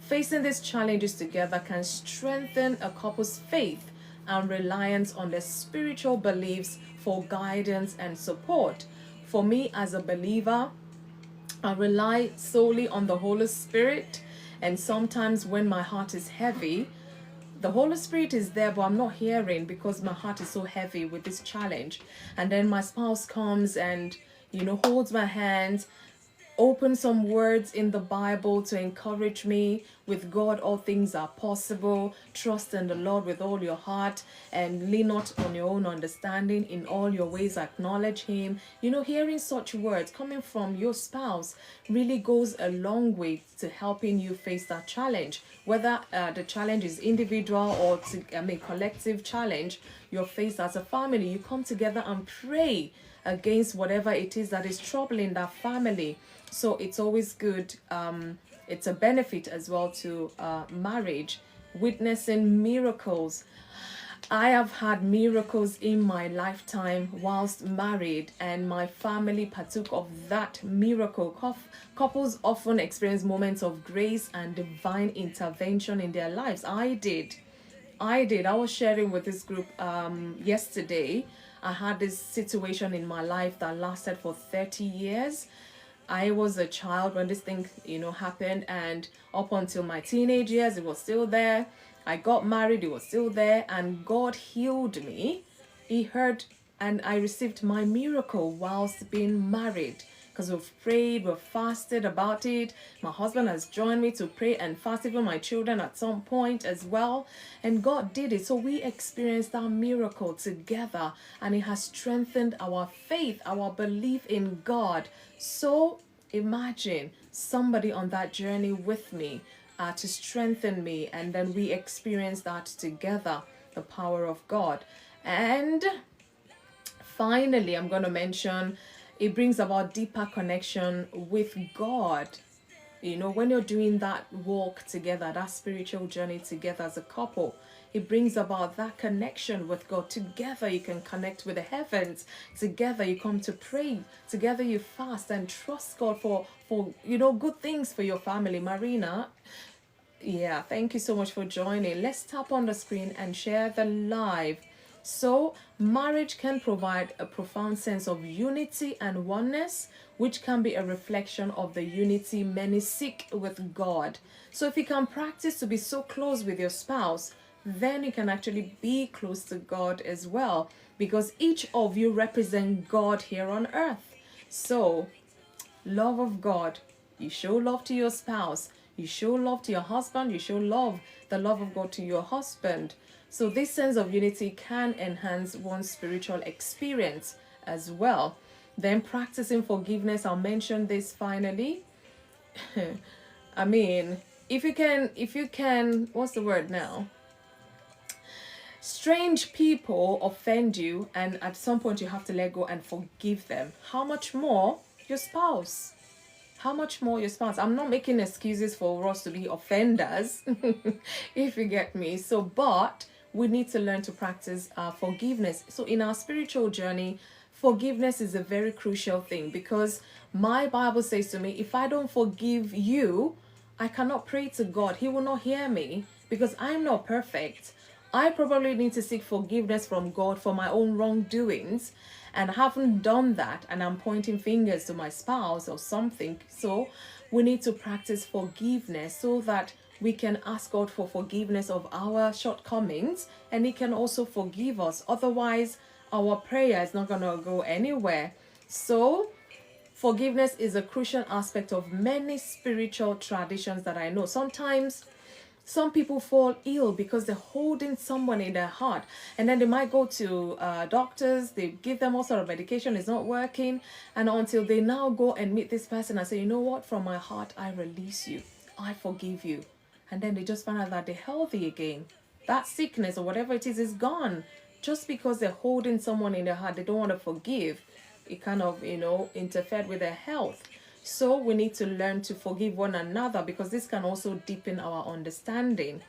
facing these challenges together can strengthen a couple's faith and reliance on their spiritual beliefs for guidance and support. For me as a believer, I rely solely on the Holy Spirit, and sometimes when my heart is heavy, the Holy Spirit is there, but I'm not hearing because my heart is so heavy with this challenge. And then my spouse comes and, you know, holds my hand, opens some words in the Bible to encourage me, with God all things are possible. Trust in the Lord with all your heart and lean not on your own understanding. In all your ways acknowledge him. Hearing such words coming from your spouse really goes a long way to helping you face that challenge, whether the challenge is individual or collective challenge you're faced as a family. You come together and pray against whatever it is that is troubling that family. So it's always good. It's a benefit as well to marriage, witnessing miracles. I have had miracles in my lifetime whilst married, and my family partook of that miracle. Couples often experience moments of grace and divine intervention in their lives. I did. I was sharing with this group yesterday. I had this situation in my life that lasted for 30 years. I was a child when this thing, happened, and up until my teenage years, it was still there. I got married, it was still there, and God healed me. He heard, and I received my miracle whilst being married, because we've prayed, we've fasted about it. My husband has joined me to pray and fast, even my children at some point as well, and God did it. So we experienced that miracle together, and it has strengthened our faith, our belief in God. So imagine somebody on that journey with me, to strengthen me, and then we experience that together, the power of God. And finally, I'm going to mention it brings about deeper connection with God. When you're doing that walk together, that spiritual journey together as a couple, it brings about that connection with God. Together you can connect with the heavens. Together you come to pray. Together you fast and trust God for good things for your family. Marina, yeah, thank you so much for joining. Let's tap on the screen and share the live. So, marriage can provide a profound sense of unity and oneness, which can be a reflection of the unity many seek with God. So, if you can practice to be so close with your spouse, then you can actually be close to God as well, because each of you represent God here on earth. So, love of God, you show love to your spouse, you show love to your husband, you show the love of God to your husband. So this sense of unity can enhance one's spiritual experience as well. Then practicing forgiveness, I'll mention this finally. I mean, if you can, what's the word now? Strange people offend you, and at some point you have to let go and forgive them. How much more your spouse? How much more your spouse? I'm not making excuses for us to be offenders, if you get me. So, but we need to learn to practice forgiveness. So in our spiritual journey, forgiveness is a very crucial thing, because my Bible says to me, if I don't forgive you, I cannot pray to God. He will not hear me, because I'm not perfect. I probably need to seek forgiveness from God for my own wrongdoings, and I haven't done that, and I'm pointing fingers to my spouse or something. So we need to practice forgiveness so that we can ask God for forgiveness of our shortcomings, and He can also forgive us. Otherwise, our prayer is not going to go anywhere. So forgiveness is a crucial aspect of many spiritual traditions that I know. Sometimes some people fall ill because they're holding someone in their heart, and then they might go to doctors, they give them all sort of medication, it's not working, and until they now go and meet this person and say, you know what, from my heart I release you, I forgive you, and then they just find out that they're healthy again. That sickness or whatever it is gone, just because they're holding someone in their heart, they don't want to forgive. It kind of interfered with their health. So we need to learn to forgive one another, because this can also deepen our understanding.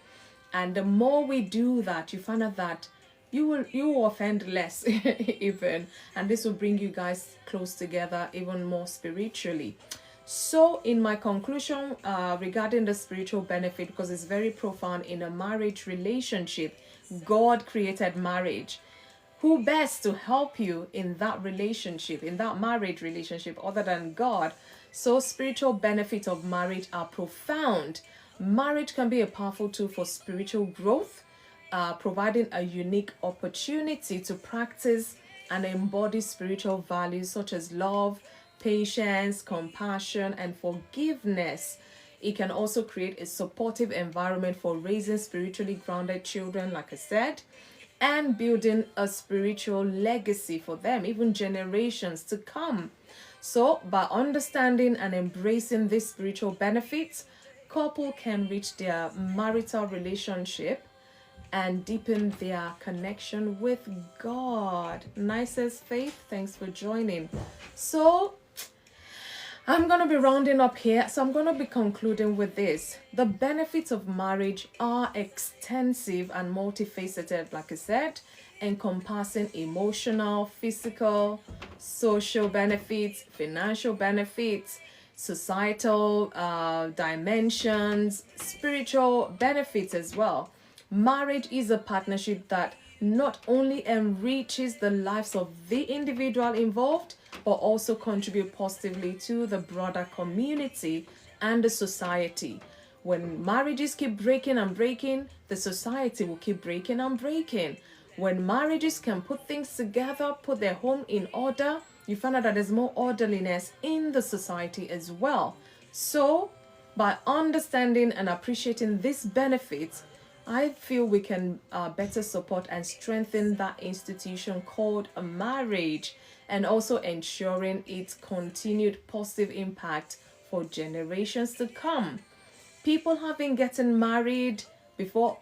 And the more we do that, you find out that you will offend less even, and this will bring you guys close together even more spiritually. So in my conclusion regarding the spiritual benefit, because it's very profound in a marriage relationship, God created marriage. Who best to help you in that relationship, in that marriage relationship, other than God? So spiritual benefits of marriage are profound. Marriage can be a powerful tool for spiritual growth, providing a unique opportunity to practice and embody spiritual values such as love, patience, compassion, and forgiveness. It can also create a supportive environment for raising spiritually grounded children, like I said, and building a spiritual legacy for them, even generations to come. So, by understanding and embracing these spiritual benefits, couple can reach their marital relationship and deepen their connection with God. Nicest Faith, thanks for joining. So, I'm going to be rounding up here. So I'm going to be concluding with this. The benefits of marriage are extensive and multifaceted, like I said, encompassing emotional, physical, social benefits, financial benefits, societal dimensions, spiritual benefits as well. Marriage is a partnership that not only enriches the lives of the individual involved, but also contribute positively to the broader community and the society. When marriages keep breaking and breaking, the society will keep breaking and breaking. When marriages can put things together, put their home in order, you find out that there's more orderliness in the society as well. So, by understanding and appreciating these benefits, I feel we can better support and strengthen that institution called a marriage, and also ensuring its continued positive impact for generations to come. People have been getting married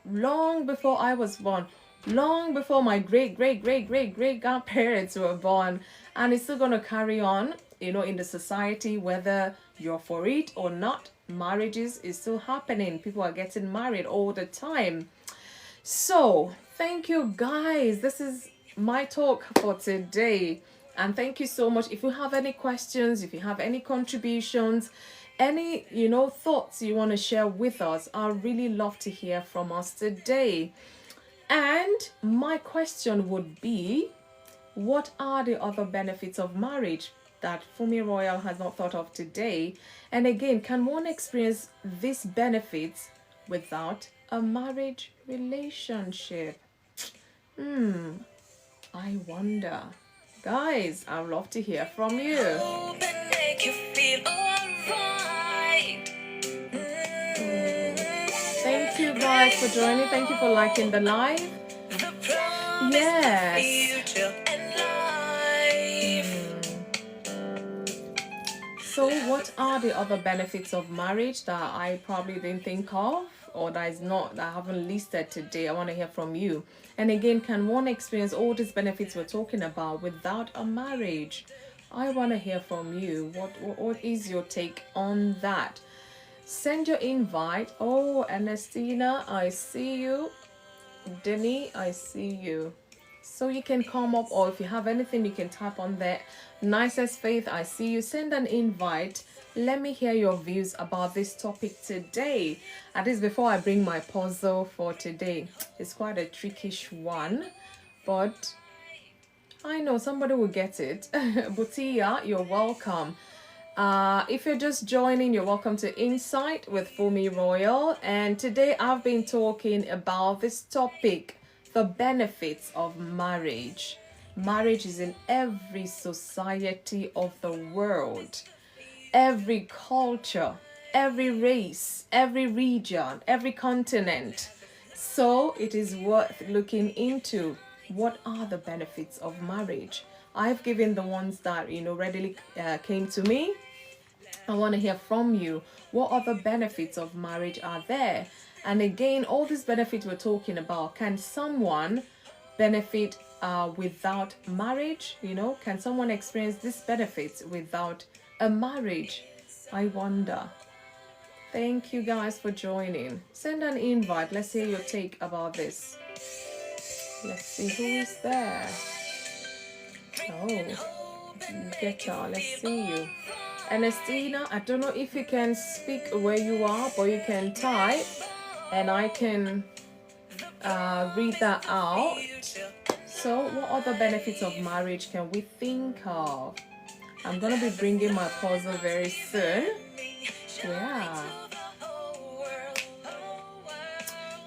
long before I was born, long before my great grandparents were born, and it's still going to carry on, in the society, whether you're for it or not. Marriages is still happening. People are getting married all the time. So thank you guys. This is my talk for today, and thank you so much. If you have any questions, if you have any contributions, any thoughts you want to share with us, I'd really love to hear from us today. And my question would be, what are the other benefits of marriage that FunmiRoyal has not thought of today? And again, can one experience these benefits without a marriage relationship? I wonder. Guys, I'd love to hear from you. Thank you guys for joining. Thank you for liking the live. Yes. So what are the other benefits of marriage that I probably didn't think of, or that I haven't listed today? I want to hear from you. And again, can one experience all these benefits we're talking about without a marriage? I want to hear from you. What is your take on that? Send your invite. Oh, Ernestina, I see you. Denny, I see you. So you can come up, or if you have anything, you can type on there. Nicest Faith, I see you. Send an invite. Let me hear your views about this topic today. At least before I bring my puzzle for today. It's quite a trickish one, but I know somebody will get it. Butia, you're welcome. If you're just joining, you're welcome to Insight with FunmiRoyal. And today I've been talking about this topic, the benefits of marriage. Marriage is in every society of the world, every culture, every race, every region, every continent. So it is worth looking into. What are the benefits of marriage? I've given the ones that readily came to me. I want to hear from you. What other benefits of marriage are there? And again, all these benefits we're talking about, can someone benefit without marriage? Can someone experience these benefits without a marriage? I wonder. Thank you guys for joining. Send an invite. Let's hear your take about this. Let's see who is there. Oh, Geta, let's see you. Ernestina, I don't know if you can speak where you are, but you can type and I can read that out. So what other benefits of marriage can we think of? I'm going to be bringing my puzzle very soon. Yeah.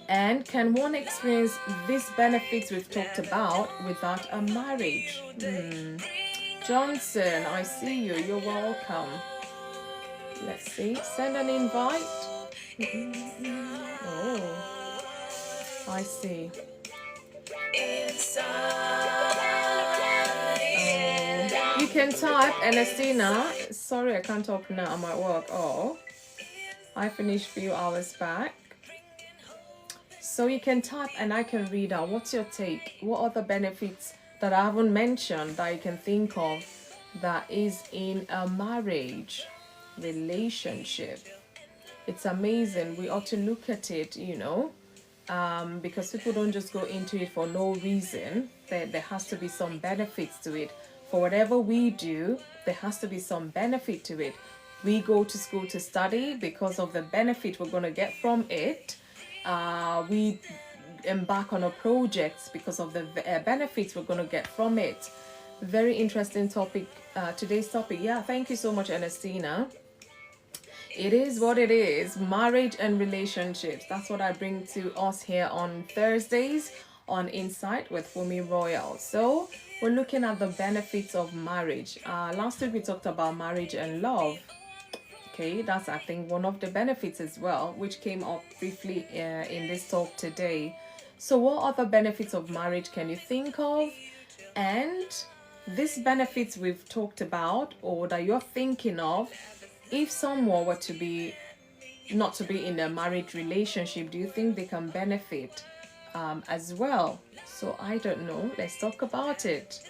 And can one experience these benefits we've talked about without a marriage? Johnson, I see you. You're welcome. Let's see. Send an invite. Oh, I see. You can type Ernestina. Sorry, I can't open it. I'm at work. Oh, I finished a few hours back. So you can type and I can read out. What's your take? What are the benefits that I haven't mentioned that you can think of that is in a marriage relationship? It's amazing. We ought to look at it, because people don't just go into it for no reason. There has to be some benefits to it. For whatever we do, there has to be some benefit to it. We go to school to study because of the benefit we're going to get from it. We embark on a project because of the benefits we're going to get from it. Very interesting topic, today's topic. Yeah, thank you so much, Ernestina. It is what it is. Marriage and relationships. That's what I bring to us here on Thursdays on Insight with FunmiRoyal. So we're looking at the benefits of marriage. Last week we talked about marriage and love. Okay, that's I think one of the benefits as well, which came up briefly in this talk today. So what other benefits of marriage can you think of? And these benefits we've talked about or that you're thinking of, if someone were to be not to be in a marriage relationship, do you think they can benefit as well? So I don't know. Let's talk about it.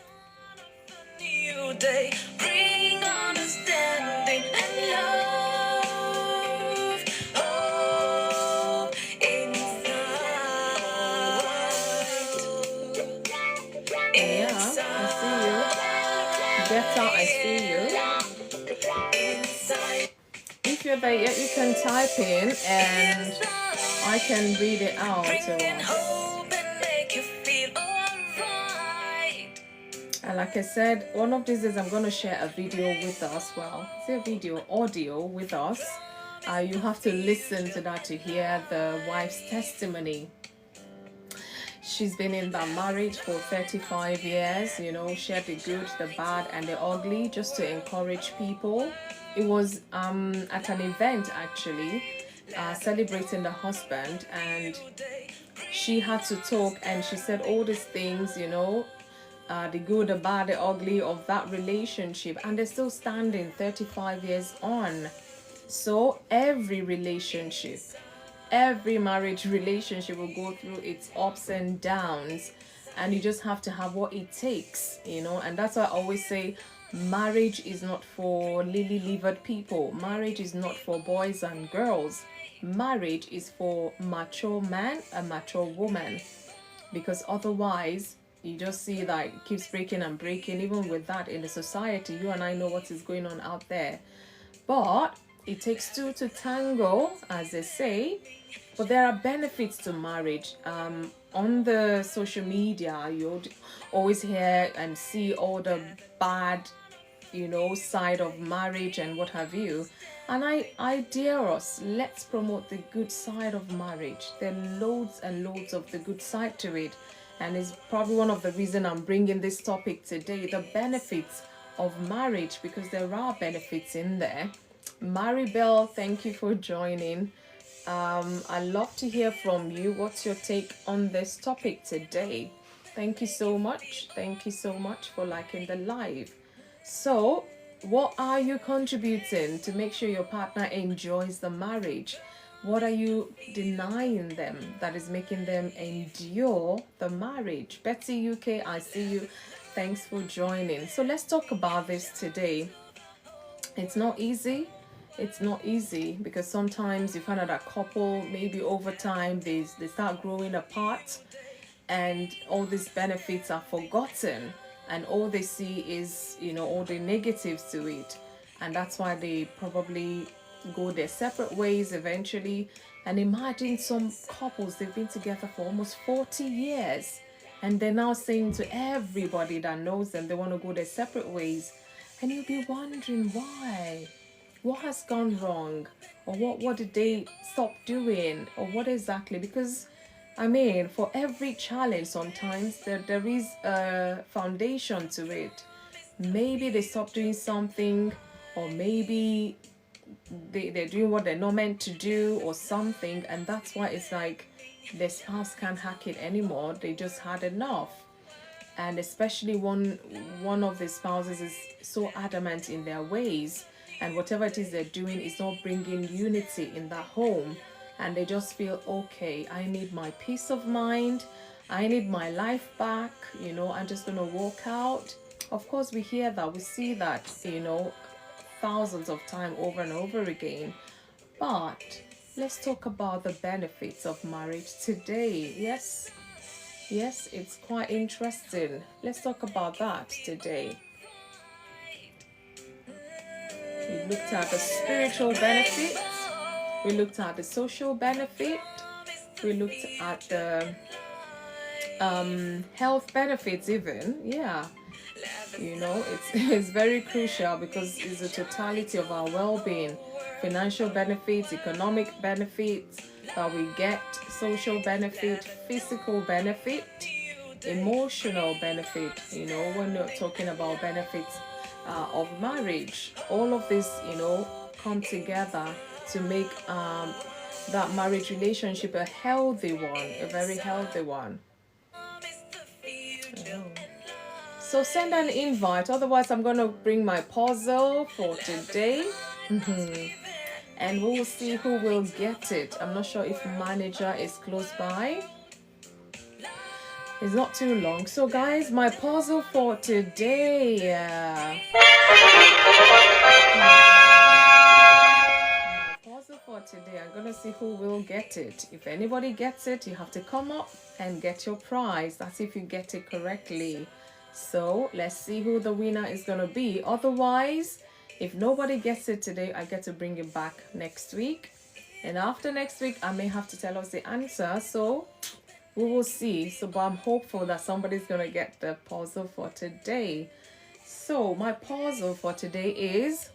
New day, bring understanding and love. Oh, Yeah, I see you. Get out, I see you. If you're there yet, you can type in and I can read it out to us. And like I said, one of these days I'm going to share a video with us. Well, it's a video, audio with us. You have to listen to that to hear the wife's testimony. She's been in that marriage for 35 years, shared the good, the bad, and the ugly just to encourage people. It was at an event actually, celebrating the husband, and she had to talk and she said all these things, the good, the bad, the ugly of that relationship, and they're still standing 35 years on. So every relationship, every marriage relationship will go through its ups and downs, and you just have to have what it takes, and that's why I always say marriage is not for lily-livered people. Marriage is not for boys and girls. Marriage is for mature man and mature woman, because otherwise you just see that it keeps breaking and breaking. Even with that in the society, you and I know what is going on out there. But it takes two to tango, as they say. But there are benefits to marriage. On the social media, you'll always hear and see all the bad, side of marriage and what have you. And I dare us, let's promote the good side of marriage. There are loads and loads of the good side to it. And it's probably one of the reasons I'm bringing this topic today, the benefits of marriage, because there are benefits in there. Maribel, thank you for joining. I'd love to hear from you. What's your take on this topic today? Thank you so much. Thank you so much for liking the live. So, what are you contributing to make sure your partner enjoys the marriage? What are you denying them that is making them endure the marriage? Betsy UK, I see you. Thanks for joining. So let's talk about this today. It's not easy. It's not easy because sometimes you find out a couple, maybe over time, they start growing apart and all these benefits are forgotten. And all they see is, all the negatives to it. And that's why they probably go their separate ways eventually. And imagine some couples, they've been together for almost 40 years. And they're now saying to everybody that knows them, they want to go their separate ways. And you'll be wondering why. What has gone wrong? Or what did they stop doing? Or what exactly? Because for every challenge, sometimes there is a foundation to it. Maybe they stopped doing something, or maybe they're doing what they're not meant to do or something, and that's why it's like their spouse can't hack it anymore. They just had enough. And especially one of the spouses is so adamant in their ways, and whatever it is they're doing is not bringing unity in that home, and they just feel, okay, I need my peace of mind, I need my life back, I'm just gonna walk out. Of course, we hear that, we see that, thousands of times over and over again. But let's talk about the benefits of marriage today. Yes, it's quite interesting. Let's talk about that today. We looked at the spiritual benefits, we looked at the social benefit, we looked at the health benefits even. Yeah, it's very crucial because it's the totality of our well-being, financial benefits, economic benefits that we get, social benefit, physical benefit, emotional benefit. When we're talking about benefits of marriage, all of this come together to make that marriage relationship a healthy one, a very healthy one. So send an invite, otherwise I'm going to bring my puzzle for today. And we will see who will get it. I'm not sure if manager is close by. It's not too long. So guys, my puzzle for today. My puzzle for today, I'm going to see who will get it. If anybody gets it, you have to come up and get your prize. That's if you get it correctly. So let's see who the winner is going to be. Otherwise, if nobody gets it today, I get to bring it back next week. And after next week, I may have to tell us the answer. So we will see. But I'm hopeful that somebody's going to get the puzzle for today. So my puzzle for today is,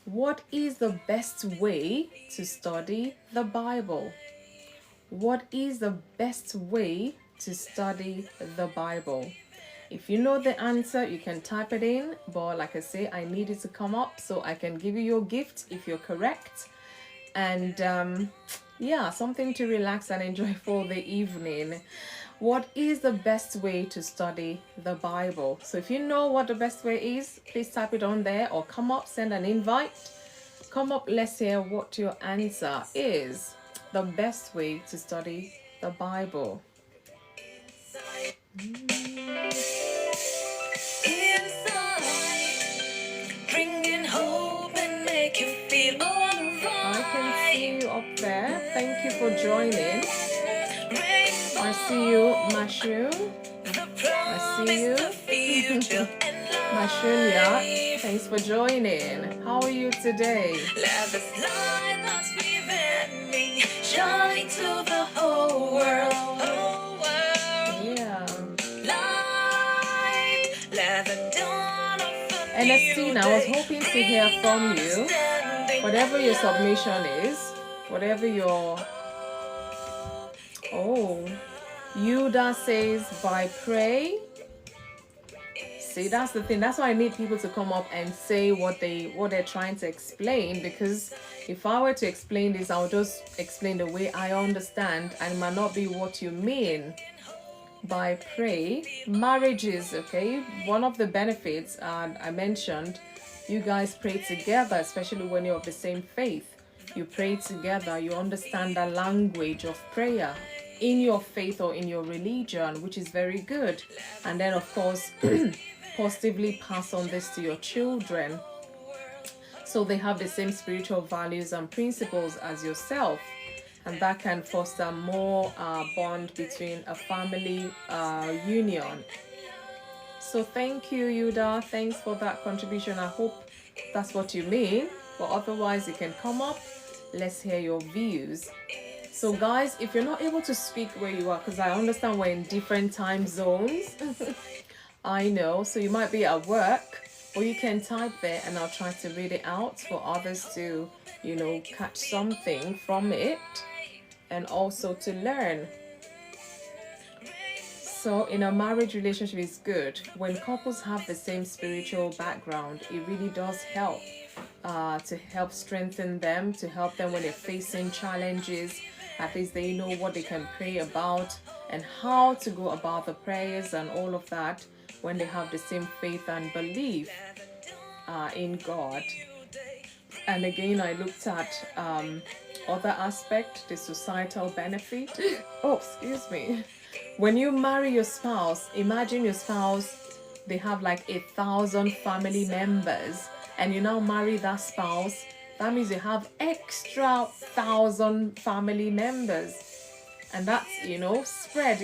what is the best way to study the Bible? What is the best way to study the Bible? If you know the answer, you can type it in. But like I say, I need it to come up so I can give you your gift if you're correct. And something to relax and enjoy for the evening. What is the best way to study the Bible? So if you know what the best way is, please type it on there or come up, send an invite. Come up, let's hear what your answer is. The best way to study the Bible. I can see you up there. Thank you for joining. I see you, Mushroom. I see you. Mushroom, yeah. Thanks for joining. How are you today? Shine to the whole world. Yeah. Ernestina, I was hoping to hear from you. Whatever your submission is, whatever your... Oh, Yuda says, by pray. See, that's the thing. That's why I need people to come up and say what they're trying to explain, because if I were to explain this, I'll just explain the way I understand and it might not be what you mean by pray. Marriages, okay, one of the benefits I mentioned, you guys pray together, especially when you're of the same faith. You pray together, you understand the language of prayer in your faith or in your religion, which is very good. And then of course positively pass on this to your children, so they have the same spiritual values and principles as yourself, and that can foster more bond between a family union. So thank you, Yuda. Thanks for that contribution. I hope that's what you mean, but otherwise you can come up. Let's hear your views. So guys, if you're not able to speak where you are, because I understand we're in different time zones, I know, so you might be at work, or you can type there and I'll try to read it out for others to, catch something from it and also to learn. So in a marriage relationship, it's good when couples have the same spiritual background. It really does help. to help strengthen them, to help them when they're facing challenges. At least they know what they can pray about and how to go about the prayers and all of that when they have the same faith and belief in God. And again, I looked at other aspect, the societal benefit. Oh, excuse me. When you marry your spouse, imagine your spouse, they have like 1,000 family members, and you now marry that spouse. That means you have extra 1,000 family members, and that's spread.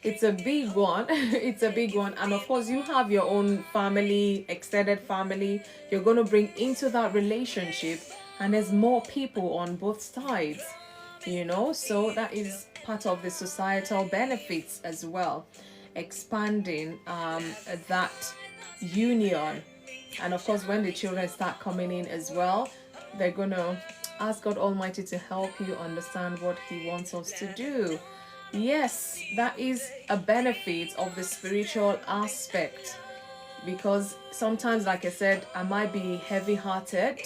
It's a big one. It's a big one. And of course, you have your own family, extended family, you're going to bring into that relationship, and there's more people on both sides, so that is part of the societal benefits as well, expanding that union. And of course, when the children start coming in as well, they're going to ask God Almighty to help you understand what He wants us to do. Yes, that is a benefit of the spiritual aspect, because sometimes, like I said, I might be heavy-hearted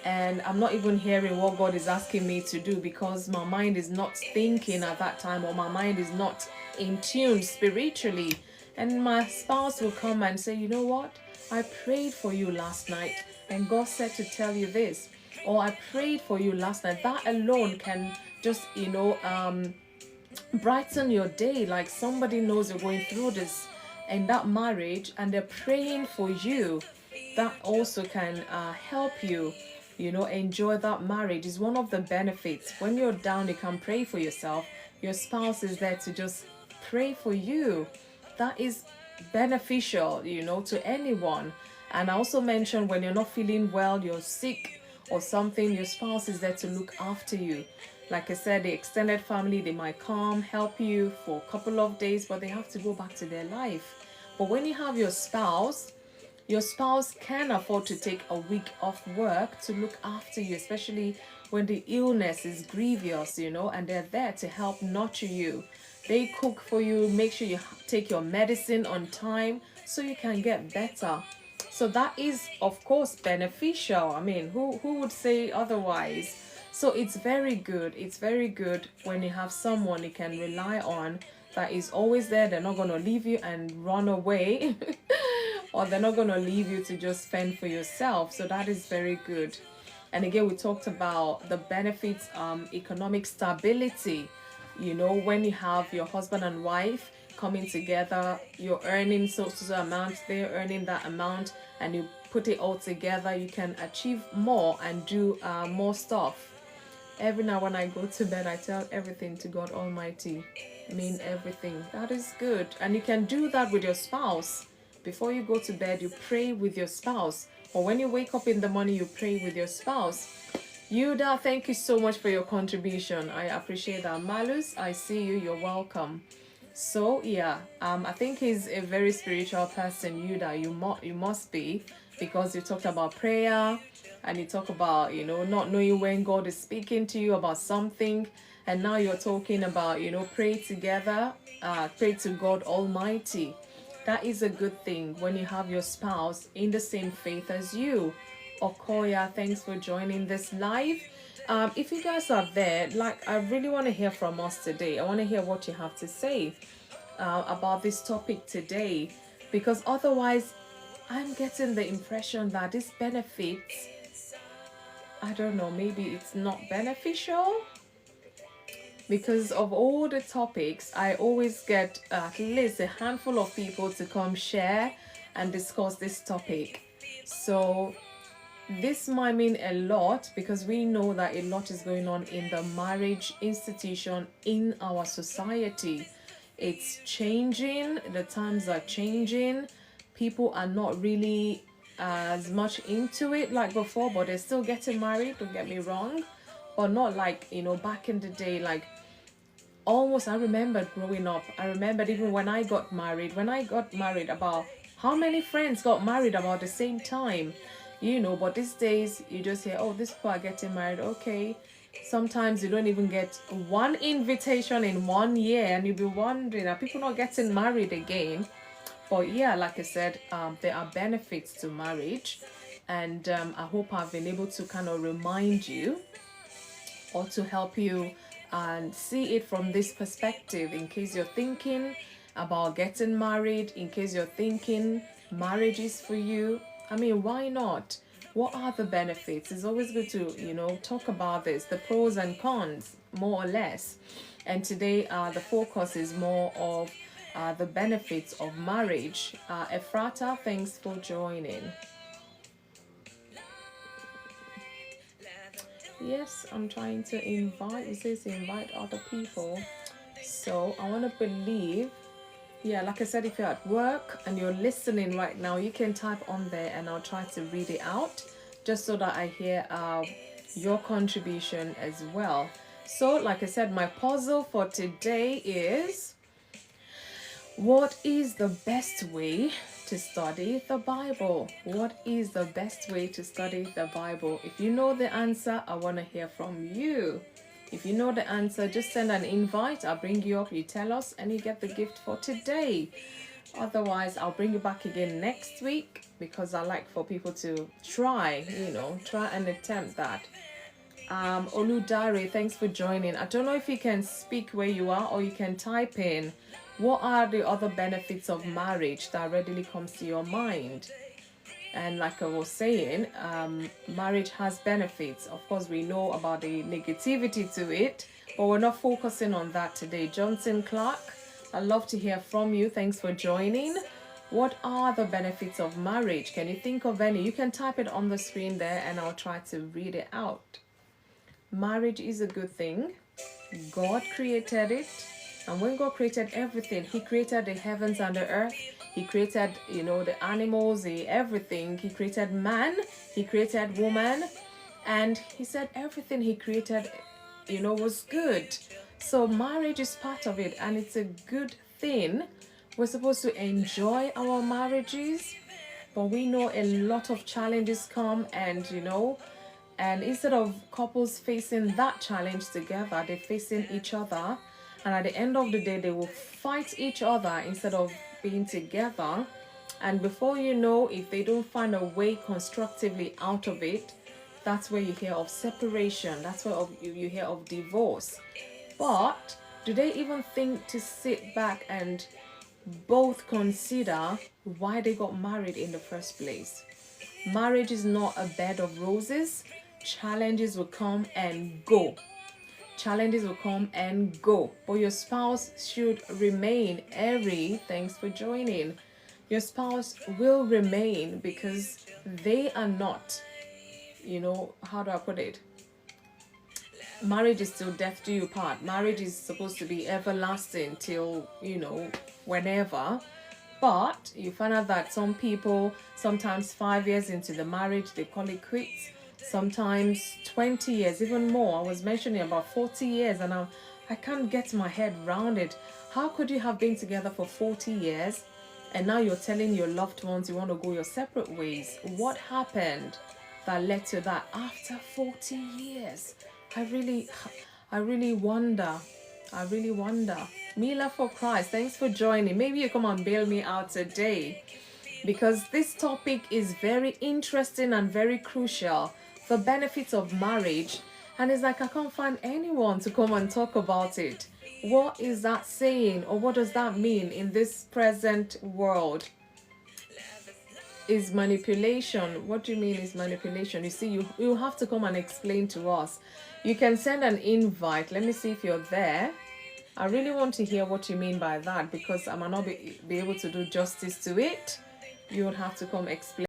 and I'm not even hearing what God is asking me to do because my mind is not thinking at that time, or my mind is not in tune spiritually. And my spouse will come and say, you know what? I prayed for you last night and God said to tell you this. Or I prayed for you last night. That alone can just, brighten your day. Like somebody knows you're going through this in that marriage and they're praying for you. That also can help you, enjoy that marriage. Is one of the benefits. When you're down, you can pray for yourself. Your spouse is there to just pray for you. That is beneficial, to anyone. And I also mentioned when you're not feeling well, you're sick or something, your spouse is there to look after you. Like I said, the extended family, they might come help you for a couple of days, but they have to go back to their life. But when you have your spouse can afford to take a week off work to look after you, especially when the illness is grievous, and they're there to help nurture you. They cook for you, make sure you take your medicine on time so you can get better. So that is, of course, beneficial. I mean, who would say otherwise? So it's very good. It's very good when you have someone you can rely on that is always there. They're not going to leave you and run away or they're not going to leave you to just fend for yourself. So that is very good. And again, we talked about the benefits, economic stability. When you have your husband and wife coming together, you're earning so amount, they're earning that amount, and you put it all together, you can achieve more and do more stuff. Every now when I go to bed, I tell everything to God Almighty. Mean everything. That is good. And you can do that with your spouse. Before you go to bed, you pray with your spouse. Or when you wake up in the morning, you pray with your spouse. Yuda, thank you so much for your contribution. I appreciate that. Malus, I see you. You're welcome. So yeah, I think he's a very spiritual person. Yuda, you must be, because you talked about prayer and you talk about not knowing when God is speaking to you about something, and now you're talking about pray together, pray to God Almighty. That is a good thing when you have your spouse in the same faith as you. Okoya, thanks for joining this live. If you guys are there, I really want to hear from us today. I want to hear what you have to say about this topic today, because otherwise I'm getting the impression that this benefits, I don't know, maybe it's not beneficial. Because of all the topics, I always get at least a handful of people to come share and discuss this topic. So this might mean a lot, because we know that a lot is going on in the marriage institution in our society. It's changing, the times are changing, people are not really as much into it like before, but they're still getting married, don't get me wrong, but not like back in the day. Like almost, I remember growing up, I remembered even when I got married, about how many friends got married about the same time. But these days you just hear, oh, these people are getting married, okay. Sometimes you don't even get one invitation in 1 year, and you'll be wondering, are people not getting married again? But yeah, like I said, there are benefits to marriage. And I hope I've been able to kind of remind you or to help you and see it from this perspective, in case you're thinking about getting married, in case you're thinking marriage is for you. I mean, why not? What are the benefits? It's always good to, talk about this, the pros and cons, more or less. And today, the focus is more of the benefits of marriage. Ephrata, thanks for joining. Yes, I'm trying to invite. It says invite other people. So I want to believe, yeah, like I said, if you're at work and you're listening right now, you can type on there and I'll try to read it out just so that I hear your contribution as well. So, like I said, my puzzle for today is, what is the best way to study the Bible? What is the best way to study the Bible? If you know the answer, I want to hear from you. If you know the answer, just send an invite. I'll bring you up, you tell us, and you get the gift for today. Otherwise, I'll bring you back again next week, because I like for people to try and attempt that. Oludare, thanks for joining. I don't know if you can speak where you are or you can type in, what are the other benefits of marriage that readily comes to your mind? And like I was saying, marriage has benefits. Of course, we know about the negativity to it, but we're not focusing on that today. Johnson Clark, I'd love to hear from you. Thanks for joining. What are the benefits of marriage? Can you think of any? You can type it on the screen there and I'll try to read it out. Marriage is a good thing. God created it. And when God created everything, He created the heavens and the earth. He created, the animals, everything. He created man. He created woman. And He said everything He created, was good. So marriage is part of it. And it's a good thing. We're supposed to enjoy our marriages. But we know a lot of challenges come and, and instead of couples facing that challenge together, they're facing each other. And at the end of the day, they will fight each other instead of being together. And before you know, if they don't find a way constructively out of it, that's where you hear of separation. That's where you hear of divorce. But do they even think to sit back and both consider why they got married in the first place? Marriage is not a bed of roses. Challenges will come and go. Challenges will come and go, but your spouse should remain. Eri, thanks for joining. Your spouse will remain, because they are not, how do I put it? Marriage is still death do you part. Marriage is supposed to be everlasting till, whenever. But you find out that some people, sometimes 5 years into the marriage, they call it quits. Sometimes 20 years, even more. I was mentioning about 40 years, and I can't get my head around it. How could you have been together for 40 years and now you're telling your loved ones you want to go your separate ways? What happened that led to that after 40 years? I really wonder. Mila for Christ, thanks for joining. Maybe you come and bail me out today, because this topic is very interesting and very crucial. The benefits of marriage, and it's like I can't find anyone to come and talk about it. What is that saying, or what does that mean in this present world? Is manipulation. What do you mean is manipulation? You see, you have to come and explain to us. You can send an invite. Let me see if you're there. I really want to hear what you mean by that, because I might not be able to do justice to it. You would have to come explain.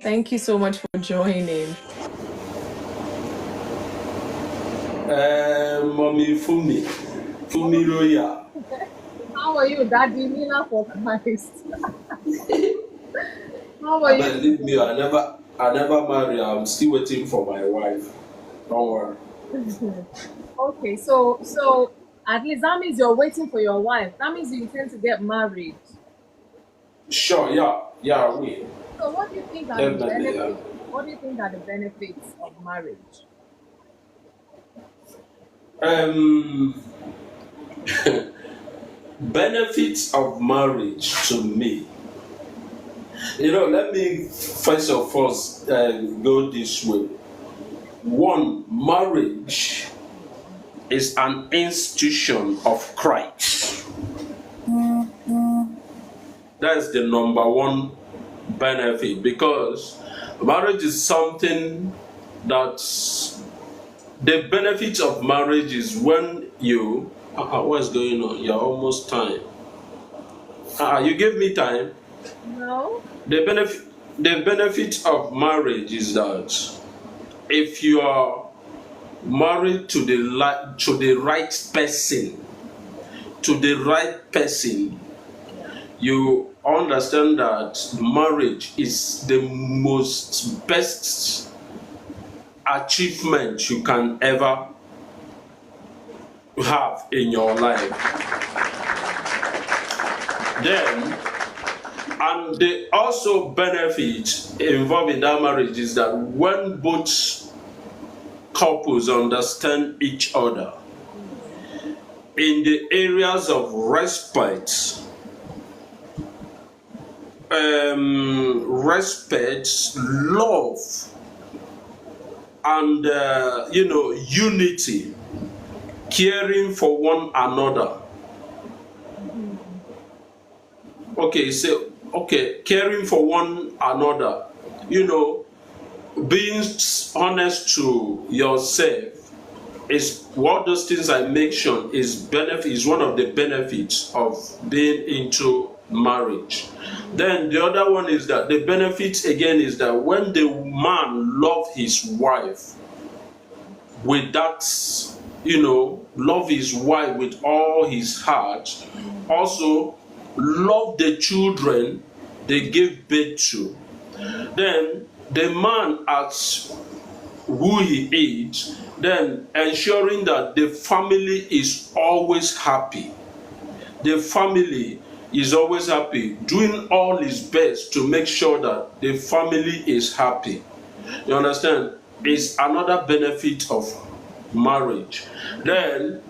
Thank you so much for joining. Mommy FunmiRoyal. How are you, Daddy? Mila for Christ. How are you? Believe me, I never marry. I'm still waiting for my wife. Don't worry. Okay, so at least that means you're waiting for your wife. That means you intend to get married. Sure, yeah, we. So what do you think are the benefits? What do you think are the benefits of marriage? Benefits of marriage to me. Let me first of all go this way. One, marriage is an institution of Christ. That's the number one benefit, because marriage is something that the benefit of marriage is when you what's going on? You're almost time. You give me time. No. The benefit of marriage is that if you are married to the right person, you understand that marriage is the most best achievement you can ever have in your life. Then, and the also benefit involved in that marriage is that when both couples understand each other in the areas of respect, love, and unity, caring for one another. Caring for one another, being honest to yourself is what those things I mentioned is one of the benefits of being into marriage. Then the other one is that the benefit again is that when the man loves his wife with that, love his wife with all his heart, also love the children they give birth to, then the man as who he is, then ensuring that the family is always happy. The family is always happy, doing all his best to make sure that the family is happy. You understand? It's another benefit of marriage. Then,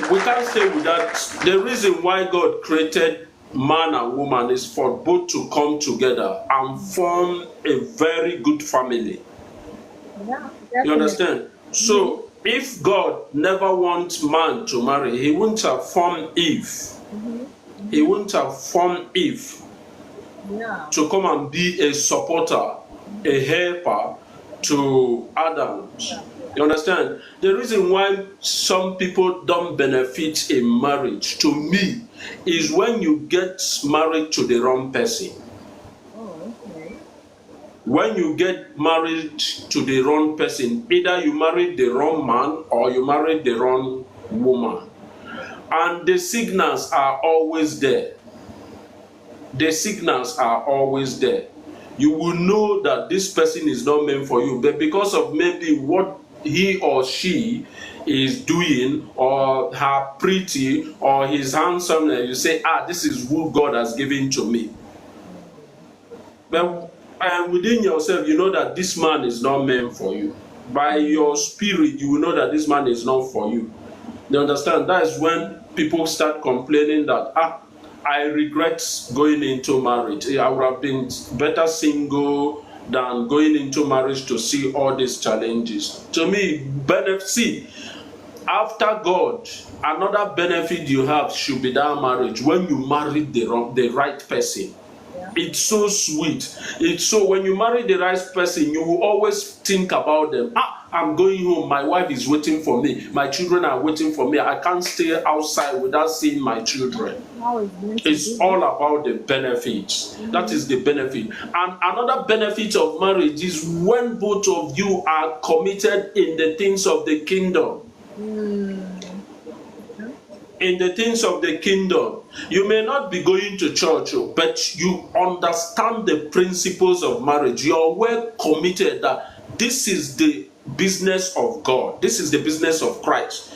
we can't stay with that. The reason why God created man and woman is for both to come together and form a very good family. Yeah, you understand? So if God never wants man to marry, he wouldn't have formed Eve. He wouldn't have formed Eve to come and be a supporter, a helper to Adam. You understand? The reason why some people don't benefit in marriage, to me, is when you get married to the wrong person. When you get married to the wrong person, either you married the wrong man or you married the wrong woman. And the signals are always there. The signals are always there. You will know that this person is not meant for you, but because of maybe what he or she is doing, or her pretty, or his handsome, and you say, this is who God has given to me. But within yourself, you know that this man is not meant for you. By your spirit, you will know that this man is not for you. You understand? That is when people start complaining that, I regret going into marriage. I would have been better single than going into marriage to see all these challenges. To me, after God, another benefit you have should be that marriage when you marry the right person. It's so sweet. It's so, when you marry the right person, you will always think about them. I'm going home. My wife is waiting for me. My children are waiting for me. I can't stay outside without seeing my children. It's all about the benefits. That is the benefit. And another benefit of marriage is when both of you are committed in the things of the kingdom. In the things of the kingdom, you may not be going to church, but you understand the principles of marriage. You are well committed that this is the business of God. This is the business of Christ.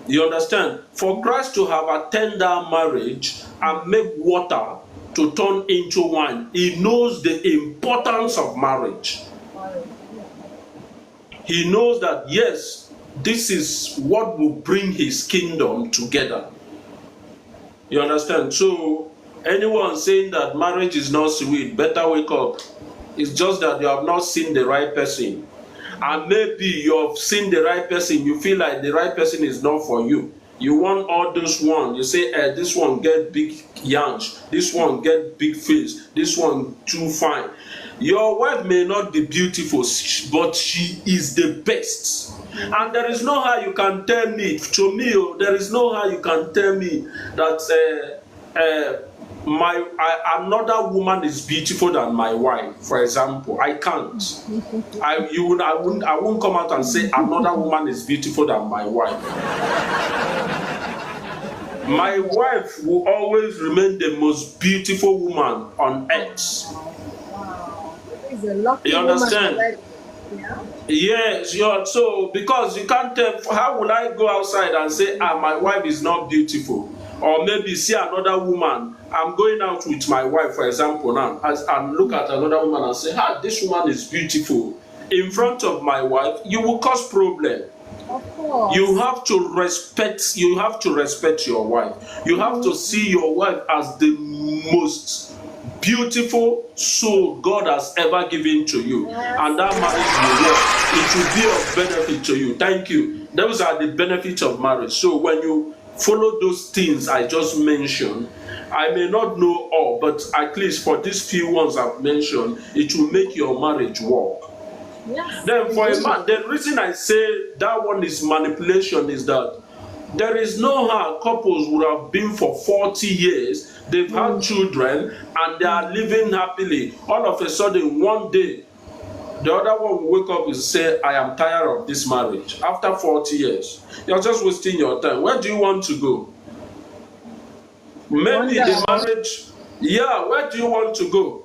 You understand? For Christ to have attended that marriage and make water to turn into wine, he knows the importance of marriage. He knows that, yes, this is what will bring his kingdom together. You understand? So Anyone saying that marriage is not sweet, better wake up. It's just that you have not seen the right person. And maybe you have seen the right person, you feel like the right person is not for you. You want all those one. You say, this one get big yansh, this one get big face, this one too fine. Your wife may not be beautiful, but she is the best. And there is no how you can tell me, to me, there is no how you can tell me that another woman is beautiful than my wife, for example. I can't. I won't come out and say another woman is beautiful than my wife. My wife will always remain the most beautiful woman on earth. Wow. He's a lucky You understand? woman. Yeah. Yes, so because you can't tell, how will I go outside and say, my wife is not beautiful? Or maybe see another woman. I'm going out with my wife, for example, now, and look at another woman and say, this woman is beautiful. In front of my wife, you will cause problem. Of course. You have to respect your wife. You have to see your wife as the most beautiful soul God has ever given to you. Yes. And that marriage will work. It will be of benefit to you. Thank you. Those are the benefits of marriage. So when you follow those things I just mentioned, I may not know all, but at least for these few ones I've mentioned, it will make your marriage work. Yes. Then for a man, the reason I say that one is manipulation is that there is no how couples would have been for 40 years, they've had children, and they are living happily. All of a sudden, one day, the other one will wake up and say, I am tired of this marriage. After 40 years, you're just wasting your time. Where do you want to go? Maybe the marriage, where do you want to go?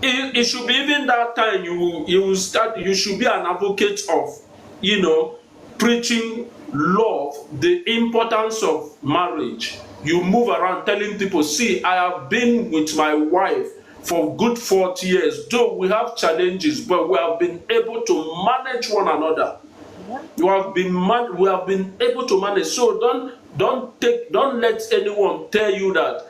It should be even that time you should be an advocate of, preaching love, the importance of marriage. You move around telling people, see, I have been with my wife for good 40 years. Though we have challenges, but we have been able to manage one another. We have been able to manage. So don't let anyone tell you that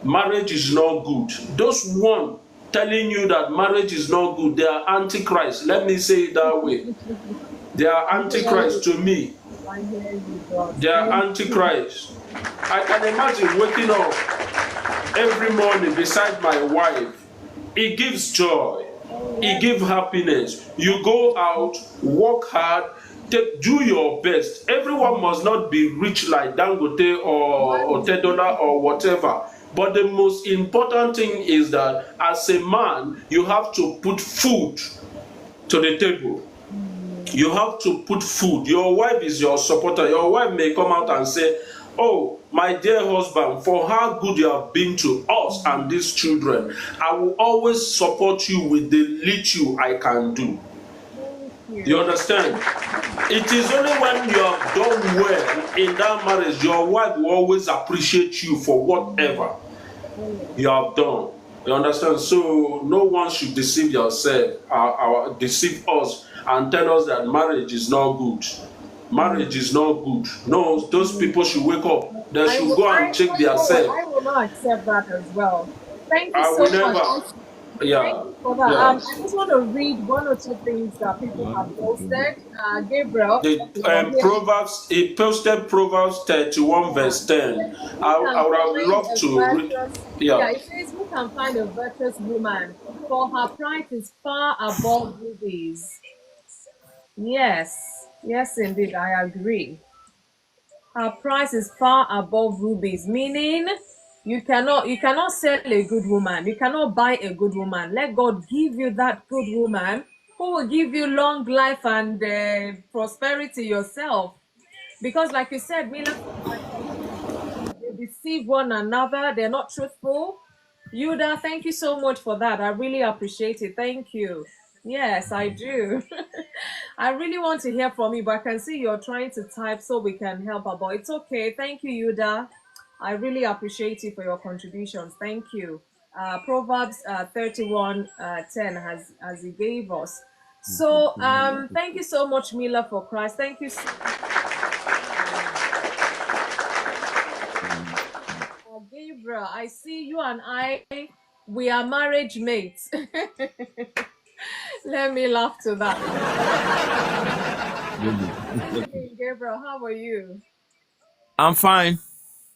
marriage is not good. Those one telling you that marriage is not good, they are antichrist. Let me say it that way. They are antichrist to me. They are antichrist. I can imagine waking up every morning beside my wife. It gives joy. It gives happiness. You go out, work hard, do your best. Everyone must not be rich like Dangote or Tedola or whatever. But the most important thing is that as a man, you have to put food to the table. You have to put food. Your wife is your supporter. Your wife may come out and say, oh, my dear husband, for how good you have been to us and these children, I will always support you with the little I can do. You understand? It is only when you have done well in that marriage, your wife will always appreciate you for whatever you have done. You understand? So no one should deceive yourself, deceive us and tell us that marriage is not good. Marriage is not good. No, those people should wake up. They should go and check themselves. I will not accept that as well. Thank you so much. Yeah. Thank you for that. I just want to read one or two things that people have posted. Gabriel. Proverbs, he posted Proverbs 31 verse 10. I would have loved to read. Yeah, it says, who can find a virtuous woman? For her price is far above rubies. Yes, indeed, I agree. Her price is far above rubies, meaning you cannot sell a good woman. You cannot buy a good woman. Let God give you that good woman who will give you long life and prosperity yourself. Because like you said, Mila, they deceive one another. They're not truthful. Yuda, thank you so much for that. I really appreciate it. Thank you. Yes, I do. I really want to hear from you, but I can see you're trying to type so we can help her. But it's okay. Thank you, Yuda. I really appreciate you for your contributions. Thank you. Proverbs 31:10 as he gave us. So thank you so much, Mila, for Christ. Thank you so Gabriel, I see you and I, we are marriage mates. Let me laugh to that. Really. Good evening, Gabriel. How are you? I'm fine.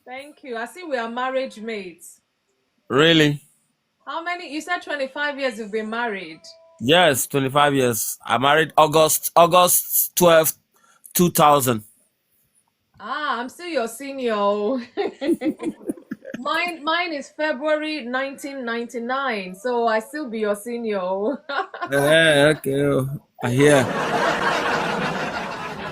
Thank you. I see we are marriage mates. Really? How many? You said 25 years you've been married. Yes, 25 years. I married August 12th, 2000. Ah, I'm still your senior. Mine is February 1999, so I still be your senior. Okay. I hear.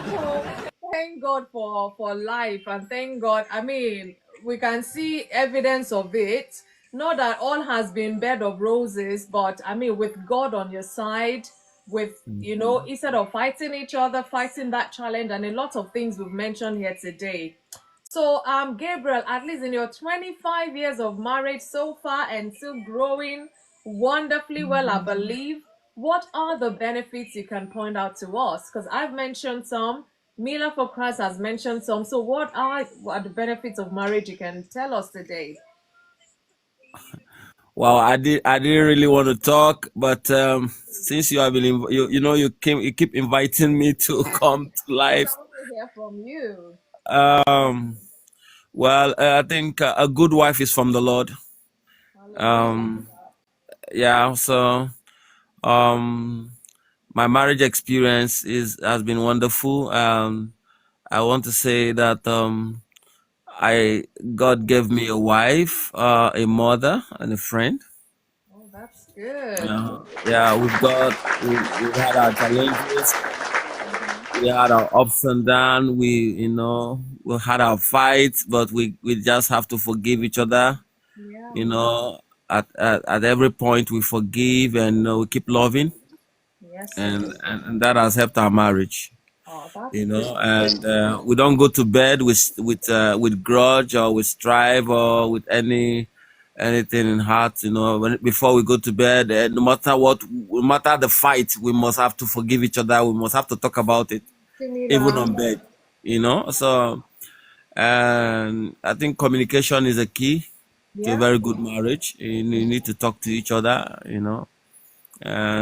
So thank God for life, and thank God. I mean, we can see evidence of it. Not that all has been bed of roses, but I mean, with God on your side, with instead of fighting each other, fighting that challenge, and a lot of things we've mentioned here today. So, Gabriel, at least in your 25 years of marriage so far and still growing wonderfully well, I believe, what are the benefits you can point out to us? Because I've mentioned some, Mila for Christ has mentioned some. So, what are the benefits of marriage you can tell us today? Well, I didn't really want to talk, but since you have been you keep inviting me to come to Yes, life. I want to hear from you. Um well, I think a good wife is from the Lord. Hallelujah. Um yeah, so um my marriage experience is has been wonderful. I want to say that I God gave me a wife, a mother, and a friend. Oh, that's good. Yeah, we've had our challenges, we had our ups and downs. We had our fights, but we just have to forgive each other. Yeah. You know, at every point we forgive and we keep loving, Yes, and, indeed. and and that has helped our marriage. Oh, that's good. And we don't go to bed with grudge or with strife or with anything in heart. Before we go to bed, no matter what, no matter the fight, we must have to forgive each other. We must have to talk about it, even Similar. on bed. So and I think communication is a key to a Yeah. very good marriage. You need to talk to each other.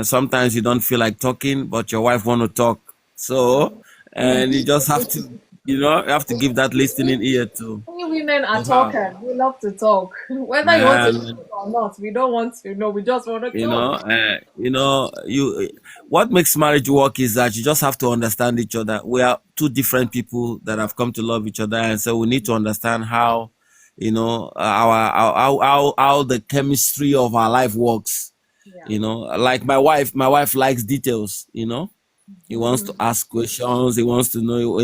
Sometimes you don't feel like talking, but your wife want to talk. So, and you just have to, you have to give that listening ear We women are to her. talkers. We love to talk. Whether you want to And listen or not, we don't want to know. We just want to you talk. know, uh, you know, you. What makes marriage work is that you just have to understand each other. We are two different people that have come to love each other, and so we need to understand how, how the chemistry of our life works. Yeah. Like my wife likes details. He wants to Mhm. ask questions. He wants to know.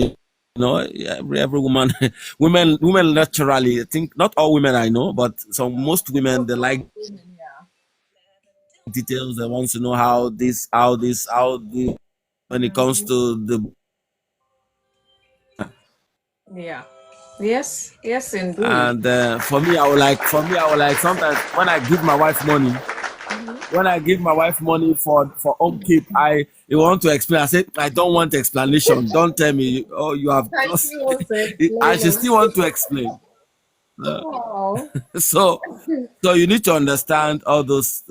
Every woman, women naturally. I think not all women I know, but most women they like Yeah. details. They want to know how this. When it comes to the Yeah. Yes. Yes, indeed. and for me, I would like sometimes when I give my wife money for upkeep, I you want to explain. I say I don't want explanation. Don't tell me. Oh, you have I just. still want to I explain should still want it. to explain. Uh, Wow. so so you need to understand all those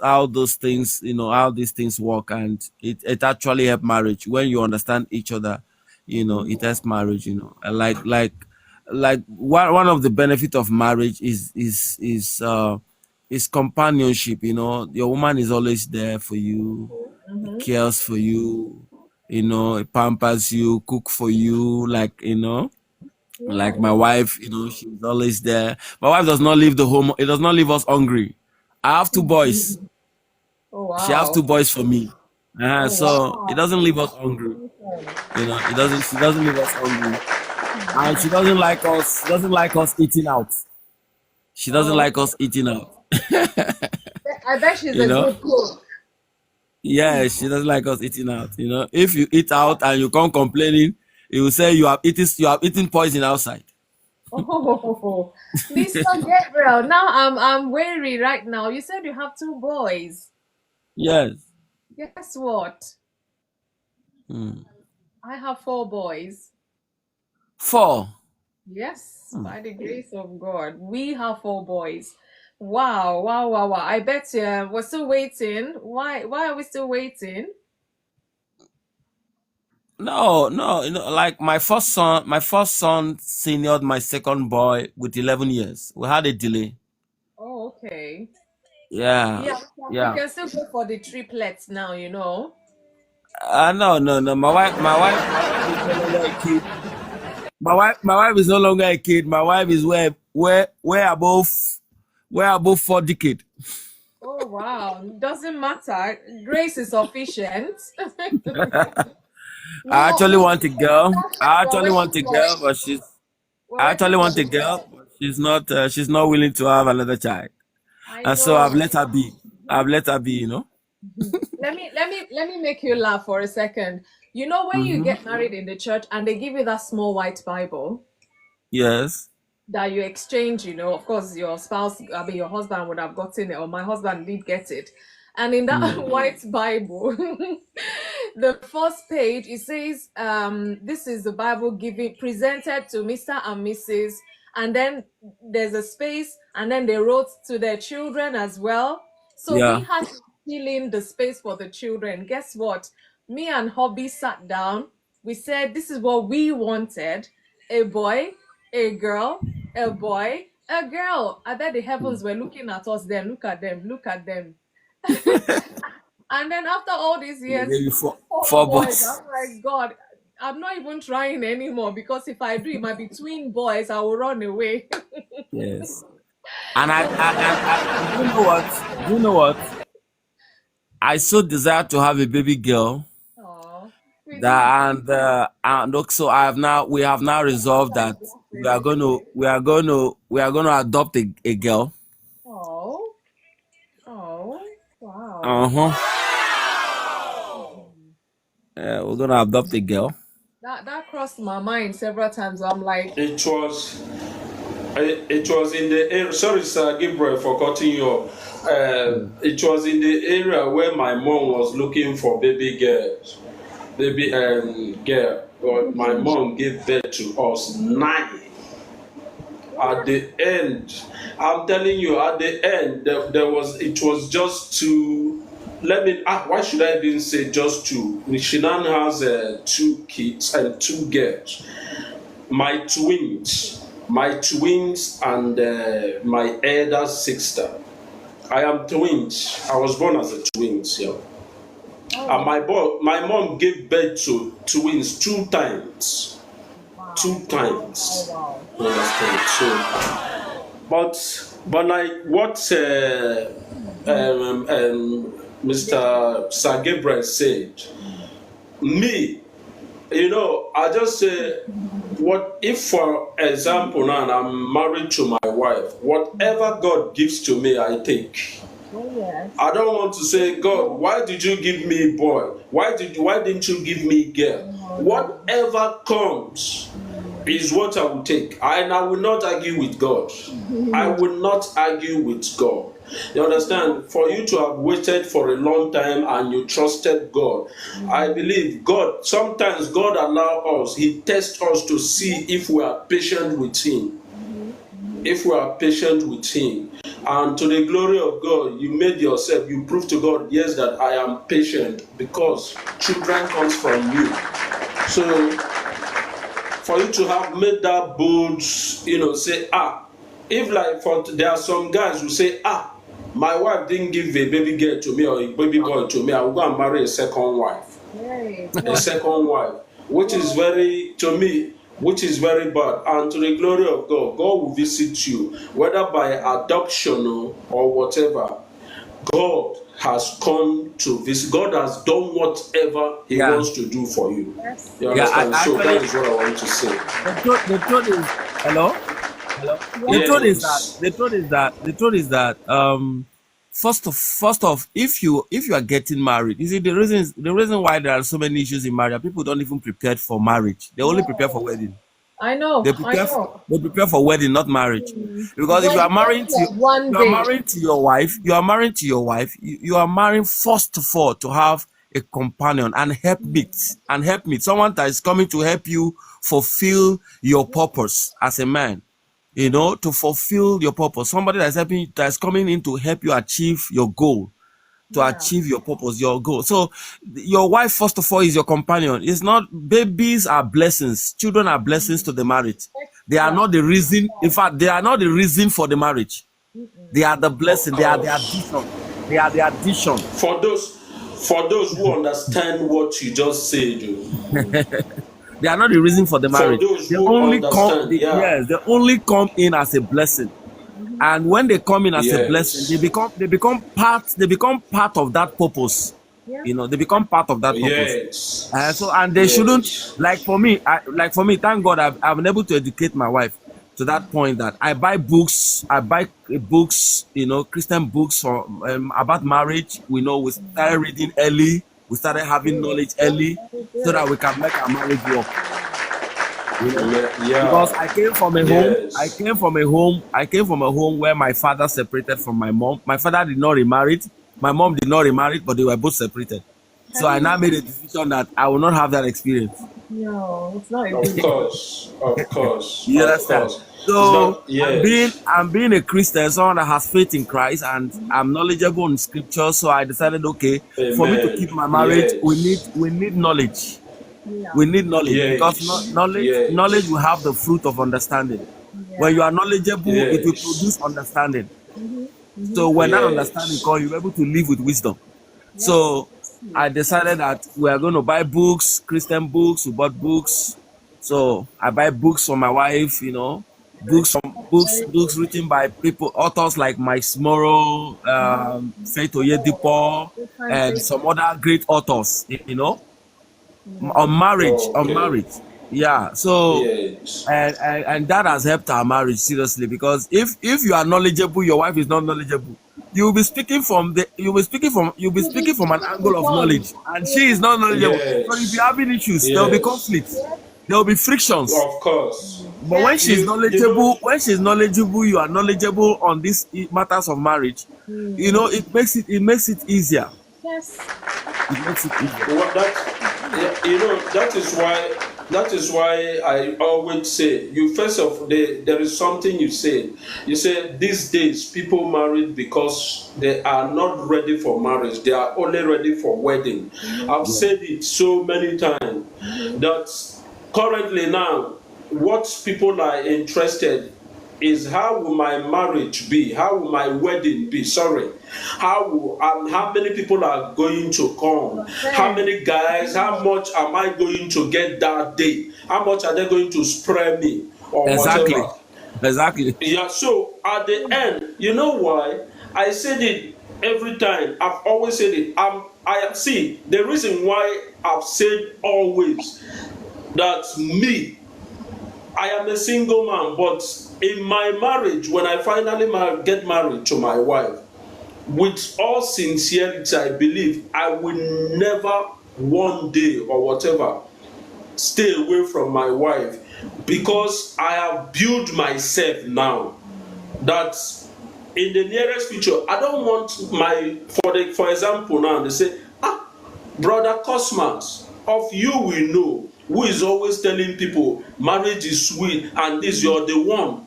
how those things how these things work, and it actually help marriage when you understand each other. It helps marriage. And like one of the benefit of marriage is companionship. Your woman is always there for you, Mm-hmm. cares for you, pampers you, cook for you, like Yeah. my wife, she's always there. My wife does not leave the home. It does not leave us hungry. I have two boys. Oh She has wow. two boys for me. Oh So it wow. doesn't leave us hungry. It doesn't. She doesn't leave us hungry, and she doesn't like us. She doesn't like us eating out. She doesn't Oh, like us eating out. I bet she's You a know. good cook. Yeah, she doesn't like us eating out. If you eat out and you come complaining, it will say you have eaten poison outside. Oh, Mr. Gabriel. Now I'm weary right now. You said you have two boys. Yes. Guess what? Hmm. I have four boys. Four. Yes, by the grace of God, we have 4 boys. Wow, wow, wow, wow. I bet you we're still waiting. Why are we still waiting? No, no, like my first son seniored my second boy with 11 years. We had a delay. Oh, okay. Yeah, Yeah, we yeah. can still go for the triplets now, No, no, no. My wife is no longer a kid. My wife is no longer a kid. My wife is way above 4 decades. Oh, wow. Doesn't matter. Grace is sufficient. I No, actually no, want a girl. I we're actually want waiting a for girl, but we're I waiting actually for want a the girl, but she's not willing to have another child. I And so I've know. let her be. I've let her be. Let me make you laugh for a second. You know when you Mm-hmm. get married in the church and they give you that small white Bible Yes. that you exchange, of course your spouse, I mean your husband would have gotten it, or my husband did get it. And in that Mm. white Bible, the first page it says, this is the Bible given presented to Mr. and Mrs. And then there's a space, and then they wrote to their children as well. So we Yeah. had to fill in the space for the children. Guess what? Me and Hobby sat down. We said this is what we wanted: a boy, a girl, a boy, a girl. And then the heavens were looking at us. Then look at them, look at them. And then after all these years, Maybe four, four four boys. boys. I'm like, God, I'm not even trying anymore, because if I do, it might be twin boys. I will run away. Yes. And do you know what? Do you know what? I so desire to have a baby girl Oh, we do. that and also we have now resolved that we are gonna adopt a girl. Oh, oh, wow. Uh-huh. We're gonna adopt a girl. That crossed my mind several times. I'm like, It was in the area. Sorry, Sir Gabriel, for cutting you off. It was in the area where my mom was looking for baby girl. But my mom gave birth to us 9. At the end, I'm telling you, at the end, it was just two. Why should I even say just two? She now has 2 kids and 2 girls. My twins, and my elder sister. I am twins. I was born as a twins, yeah. And oh, my mom gave birth to twins 2 times. Two wow, wow, times. wow. You understand? But like what Mr. Sir Gabriel said, me, I just say, what if, for example, now I'm married to my wife, whatever God gives to me, I take. Oh, yes. I don't want to say, God, why did you give me boy? Why didn't you give me girl? No, no. Whatever comes is what I will take. And I will not argue with God. I will not argue with God. You understand? For you to have waited for a long time and you trusted God, I believe God, sometimes God allows us, He tests us to see if we are patient with Him. If we are patient with Him. And to the glory of God, you prove to God, yes, that I am patient, because children comes from you. So for you to have made that bold, say, if there are some guys who say, my wife didn't give a baby girl to me or a baby boy to me, I will go and marry a second wife. Hey, A second wife, which is which is very bad. And to the glory of God, God will visit you, whether by adoption or whatever. God has come to visit. God has done whatever He Yeah. wants to do for you. yes. You Yeah, understand? So that actually is what I want to say. the truth is hello? Hello? Yes. The truth is that first off, if you are getting married, you see the reason why there are so many issues in marriage, people don't even prepare for marriage. They only prepare for No, wedding. I know, They I prepare f- know. they prepare for wedding, not marriage. Because if you are marrying Graduation to of one you are day. marrying to your wife, you are marrying first of all to have a companion and help meet. Someone that is coming to help you fulfill your purpose as a man. You know, to fulfill your purpose. Somebody that's coming in to help you achieve your goal, to achieve your purpose, your goal. So your wife, first of all, is your companion. It's not, babies are blessings. Children are blessings to the marriage. They are not the reason. In fact, they are not the reason for the marriage. They are the blessing. They are the addition. They are the addition. For those who understand what you just said, They are not the reason for the for marriage. those They who only come. understand, yeah, Yes, they only come in as a blessing. And when they come in as a blessing, yes, they become part of that purpose. You know, they become part of that purpose. yes, And they shouldn't, yes. like for me, thank God I've been able to educate my wife to that point that I buy books, you know, Christian books for about marriage. We know we started reading early, we started having knowledge early, so that we can make our marriage work. You know, because Yeah, I came from a home, yes, I came from a home where my father separated from my mom. My father did not remarry. My mom did not remarry, but they were both separated. So I now made a decision that I will not have that experience. No, it's not a of good course, of course, You of understand? course. It's So not, yes, I'm being a Christian, someone that has faith in Christ, and I'm knowledgeable in scripture. So I decided, okay, for me to keep amen, my marriage, yes, we need knowledge. We need knowledge, because yes, knowledge will yes, have the fruit of understanding. When you are knowledgeable, it will yes, produce understanding. So when that understanding yes, comes, you're able to live with wisdom. So I decided that we are going to buy books, Christian books. We bought books. So I buy books for my wife, you know, books written by people, authors like Mike Morrow, Faith Oyedipo, and some other great authors, you know, on okay, marriage. Yeah. So yes, and that has helped our marriage seriously, because if you are knowledgeable, your wife is not knowledgeable, you'll be speaking from an angle of knowledge, and she is not knowledgeable. So if you're yes, having issues, there will be yes, conflicts, there will be frictions. of course. But You know, when she's knowledgeable, you are knowledgeable on these matters of marriage. You know, it makes it easier. It makes it easier. what that, yeah, you know, that is why I always say, you first of there is something you said. You said these days people married because they are not ready for marriage, they are only ready for wedding. I've Yeah. said it so many times that currently now what people are interested is, how will my marriage be? How will my wedding be? Sorry. How many people are going to come? How many guys? How much am I going to get that day? How much are they going to spray me or Exactly. whatever? Exactly. Yeah, so at the end, you know why? I said it every time. I've always said it. I see the reason why I've said always that me, I am a single man, but in my marriage, when I finally get married to my wife, with all sincerity, I believe I will never one day or whatever stay away from my wife, because I have built myself now that in the nearest future, I don't want for example, now they say, brother Cosmas, of you we know, who is always telling people marriage is sweet and this, you're the one.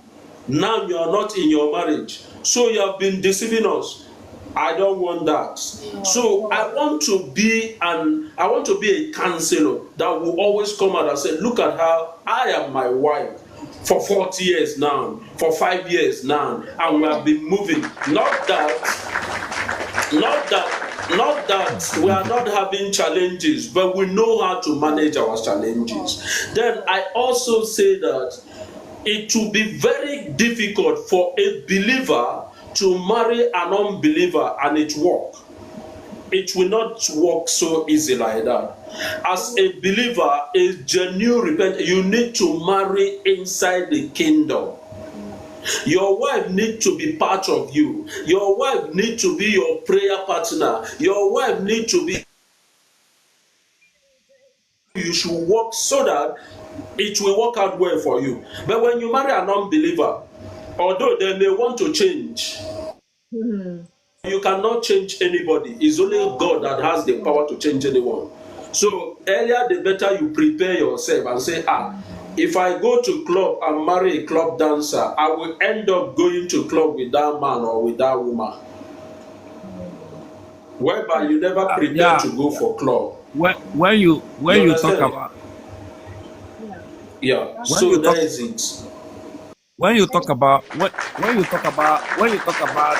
Now you're not in your marriage, so you have been deceiving us. I don't want that. So I want to be a counselor that will always come out and say, look at how I am my wife for 40 years now, for 5 years now, and we have been moving. Not that we are not having challenges, but we know how to manage our challenges. Then I also say that it will be very difficult for a believer to marry an unbeliever and it work. It will not work so easy like that. As a believer, a genuine repentance, you need to marry inside the kingdom. Your wife needs to be part of you. Your wife needs to be your prayer partner. Your wife needs to be, you should work so that it will work out well for you. But when you marry an unbeliever, although they may want to change, you cannot change anybody. It's only God that has the power to change anyone. So earlier the better you prepare yourself and say, If I go to club and marry a club dancer, I will end up going to club with that man or with that woman. Whereby you never prepare Yeah. to go for club. When You you talk understand? about Yeah. when So you that talk is it. when you talk about when you talk about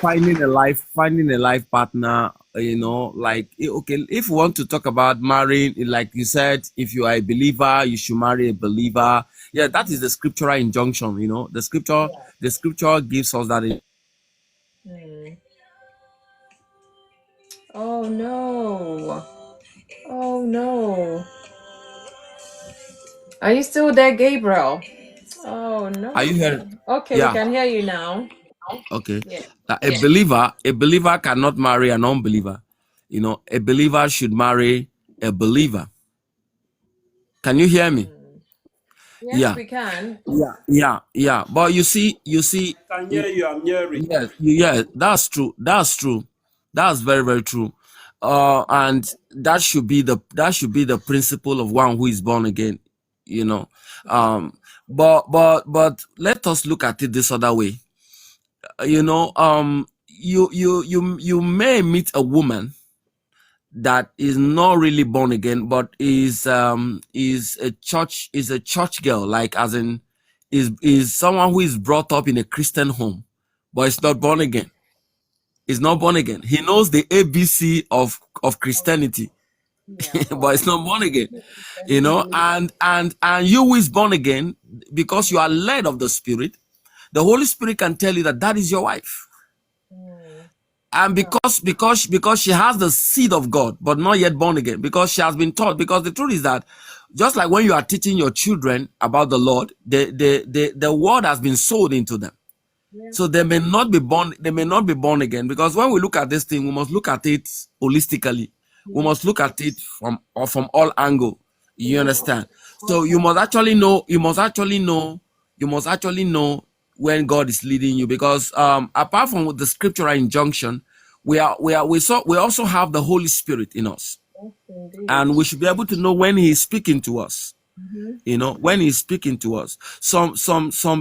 finding a life partner, like okay, if you want to talk about marrying, like you said, if you are a believer you should marry a believer. Yeah, that is the scriptural injunction. The scripture gives us that. Mm. Oh no. Oh no. Are you still there, Gabriel? Oh Are you no. hearing? Okay, we Yeah. can hear you now. Okay. Yeah. A believer cannot marry an unbeliever. A believer should marry a believer. Can you hear me? Yes, Yeah. we can. Yeah. But I can hear you. I'm hearing. yes, yeah, that's true. That's true. That's very, very true. And that should be the principle of one who is born again. You know. Um, but let us look at it this other way. You may meet a woman that is not really born again, but is a church girl, like as in is someone who is brought up in a Christian home, but is not born again. Is not born again. He knows the ABC of Christianity, Yeah, but it's not born again. And you who is born again, because you are led of the Spirit, the Holy Spirit can tell you that that is your wife. And because she has the seed of God but not yet born again, because she has been taught, because the truth is that just like when you are teaching your children about the Lord, the word has been sold into them. So they may not be born again, because when we look at this thing, we must look at it holistically. We must look at it from all angle. You understand? So you must actually know when God is leading you, because apart from the scriptural injunction, we also have the Holy Spirit in us, indeed. and we should be able to know when He is speaking to us. When He's speaking to us. Some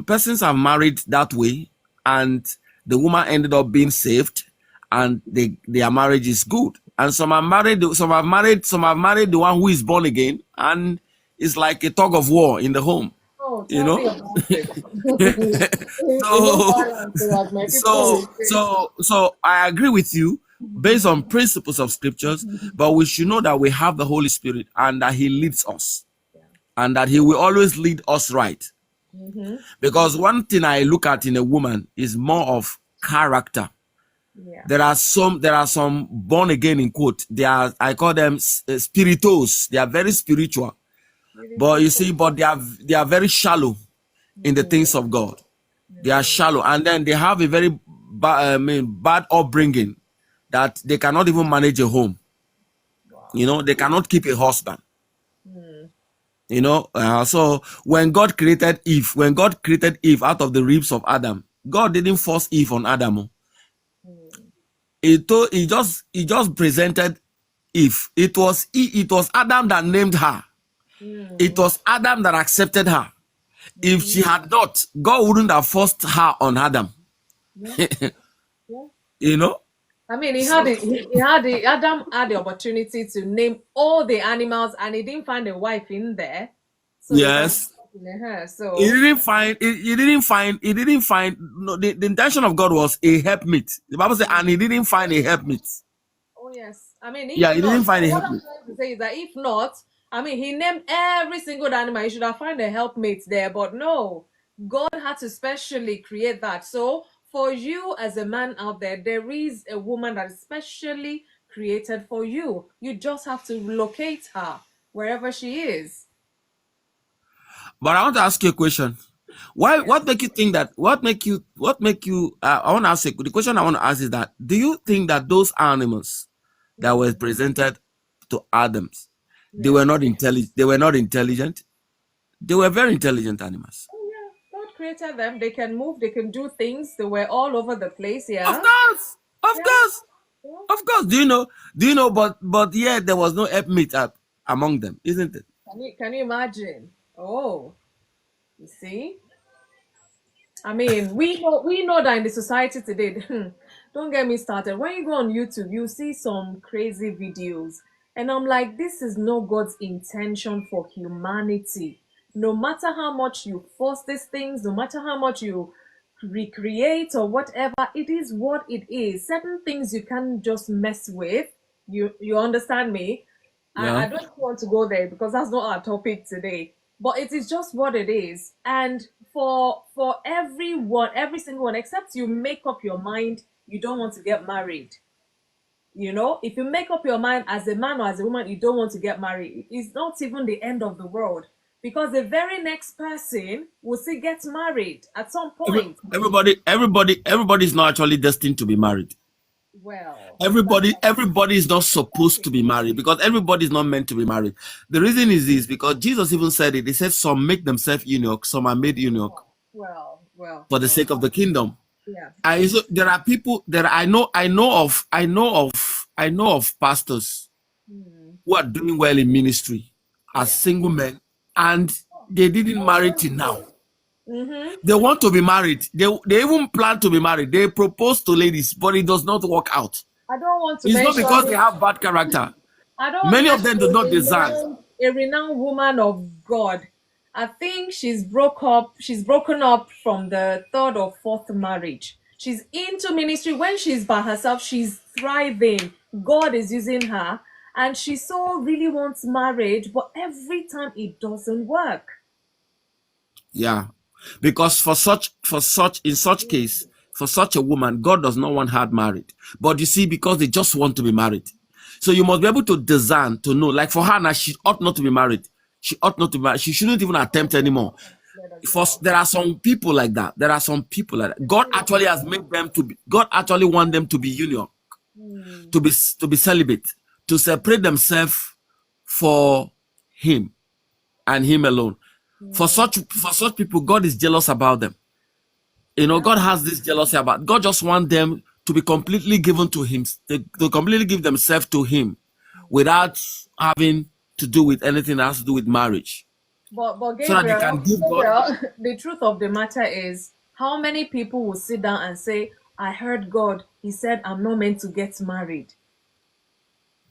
persons are married that way, and the woman ended up being saved, and their marriage is good. And some have married the one who is born again, and it's like a tug of war in the home. Oh, You tell know. me about it. No so balance, like my people so will say. so I agree with you based on principles of scriptures, but we should know that we have the Holy Spirit and that He leads us, and that He will always lead us right. Because one thing I look at in a woman is more of character. Yeah. There are some born again, in quote. I call them spiritos. They are very spiritual, but you see, but they are very shallow in the things of God. They are shallow, and then they have a very bad upbringing, that they cannot even manage a home. They cannot keep a husband. So when God created Eve out of the ribs of Adam, God didn't force Eve on Adam. He just presented Eve. It was Adam that named her. It was Adam that accepted her. If she had not, God wouldn't have forced her on Adam. you know I mean, he had so it. He had the Adam had the opportunity to name all the animals, and he didn't find a wife in there, so he can yes, in her. he So didn't find he didn't find no, the intention of God was a helpmeet. The Bible said, and he didn't find a helpmeet. oh yes, I mean, if Yeah, he not, didn't find so a what I'm helpmeet. trying to say is that if not, I mean, he named every single animal. He should have found a helpmate there, but no, God had to specially create that. So for you as a man out there, there is a woman that is specially created for you. You just have to locate her wherever she is. But I want to ask you a question. Why? Yes. What make you think that? What make you? I want to ask you. The question I want to ask is that: do you think that those animals that were presented to Adams, they Yeah. were not intelligent? They were not intelligent. They were very intelligent animals. Oh yeah, God created them. They can move. They can do things. They were all over the place. Of Yeah. course, of Yeah. course, Yeah. of course. Do you know? Do you know? But yeah, there was no helpmeet among them, isn't it? Can you imagine? Oh, you see? I mean, we know that in the society today, don't get me started. When you go on YouTube, you see some crazy videos, and I'm like, this is not God's intention for humanity. No matter how much you force these things, no matter how much you recreate or whatever, it is what it is. Certain things you can't just mess with. You understand me? I Yeah. don't want to go there because that's not our topic today. But it is just what it is. And for everyone, every single one, except you make up your mind you don't want to get married. If you make up your mind as a man or as a woman, you don't want to get married, it's not even the end of the world. Because the very next person will still get married at some point. Everybody is not actually destined to be married. Well, Everybody is not supposed to be married because everybody is not meant to be married. The reason is this because Jesus even said it. He said some make themselves eunuch, some are made eunuch for the sake of the kingdom. yeah. There are people that I know of pastors who are doing well in ministry as Yeah. single men, and they didn't marry till now. Mm-hmm. They want to be married. They even plan to be married. They propose to ladies, but it does not work out. I don't want to It's not mention because they it. have bad character. I don't want to Many of mention them do not deserve. a renowned woman of God. I think she's broken up from the third or fourth marriage. She's into ministry. When she's by herself, she's thriving. God is using her. And she so really wants marriage, but every time it doesn't work. Yeah, because in such case, for such a woman, God does not want her married. But you see, because they just want to be married, so you must be able to discern to know. Like for her now, she ought not to be married. She ought not to be married. She shouldn't even attempt anymore. There are some people like that. There are some people like that. God actually has made them to be. God actually want them to be union, to be celibate, to separate themselves for Him and Him alone. For such people, God is jealous about them. God has this jealousy about. God just want them to be completely given to Him, to completely give themselves to Him, without having to do with anything that has to do with marriage, But so that they Gabriel, can give God. the truth of the matter is, how many people will sit down and say, I heard God, He said I'm not meant to get married.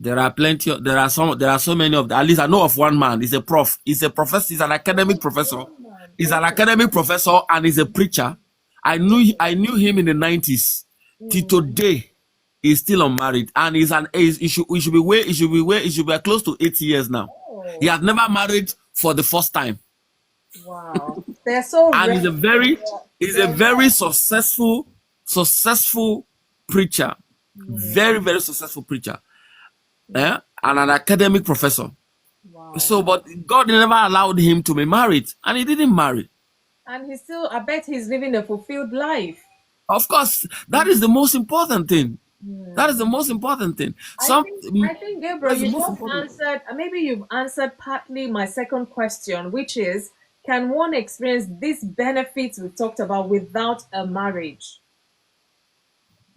There are plenty. There are so many of them. At least I know of one man. He's a prof. He's a professor. He's an academic professor. He's an academic professor and he's a preacher. I knew him in the 90s. Till today, he's still unmarried, and he should be close to 80 years now. He has never married for the first time, Wow. They're so and rare. he's a very successful preacher, very very successful preacher, and an academic professor. Wow. So, but God never allowed him to be married, and he didn't marry. And I bet he's living a fulfilled life. Of course, that is the most important thing. That is the most important thing. I think Gabriel, That's the you most just important. answered, maybe you've answered partly my second question, which is, can one experience these benefits we've talked about without a marriage?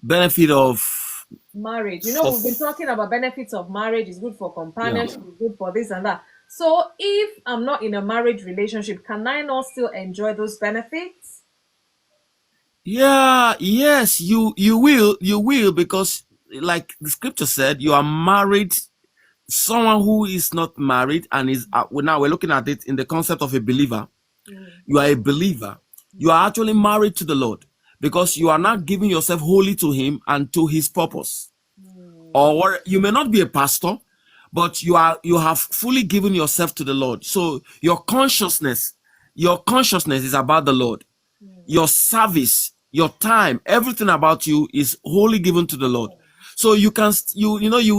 Benefit of Marriage. We've been talking about benefits of marriage. It's good for companionship, it's good for this and that. So if I'm not in a marriage relationship, can I not still enjoy those benefits? Yeah, yes, you will, because like the scripture said, you are married. Someone who is not married and is now we're looking at it in the concept of a believer. You are a believer. You are actually married to the Lord because you are not giving yourself wholly to Him and to His purpose. Or you may not be a pastor, but you have fully given yourself to the Lord. So your consciousness is about the Lord. Your service, your time, everything about you is wholly given to the Lord. So you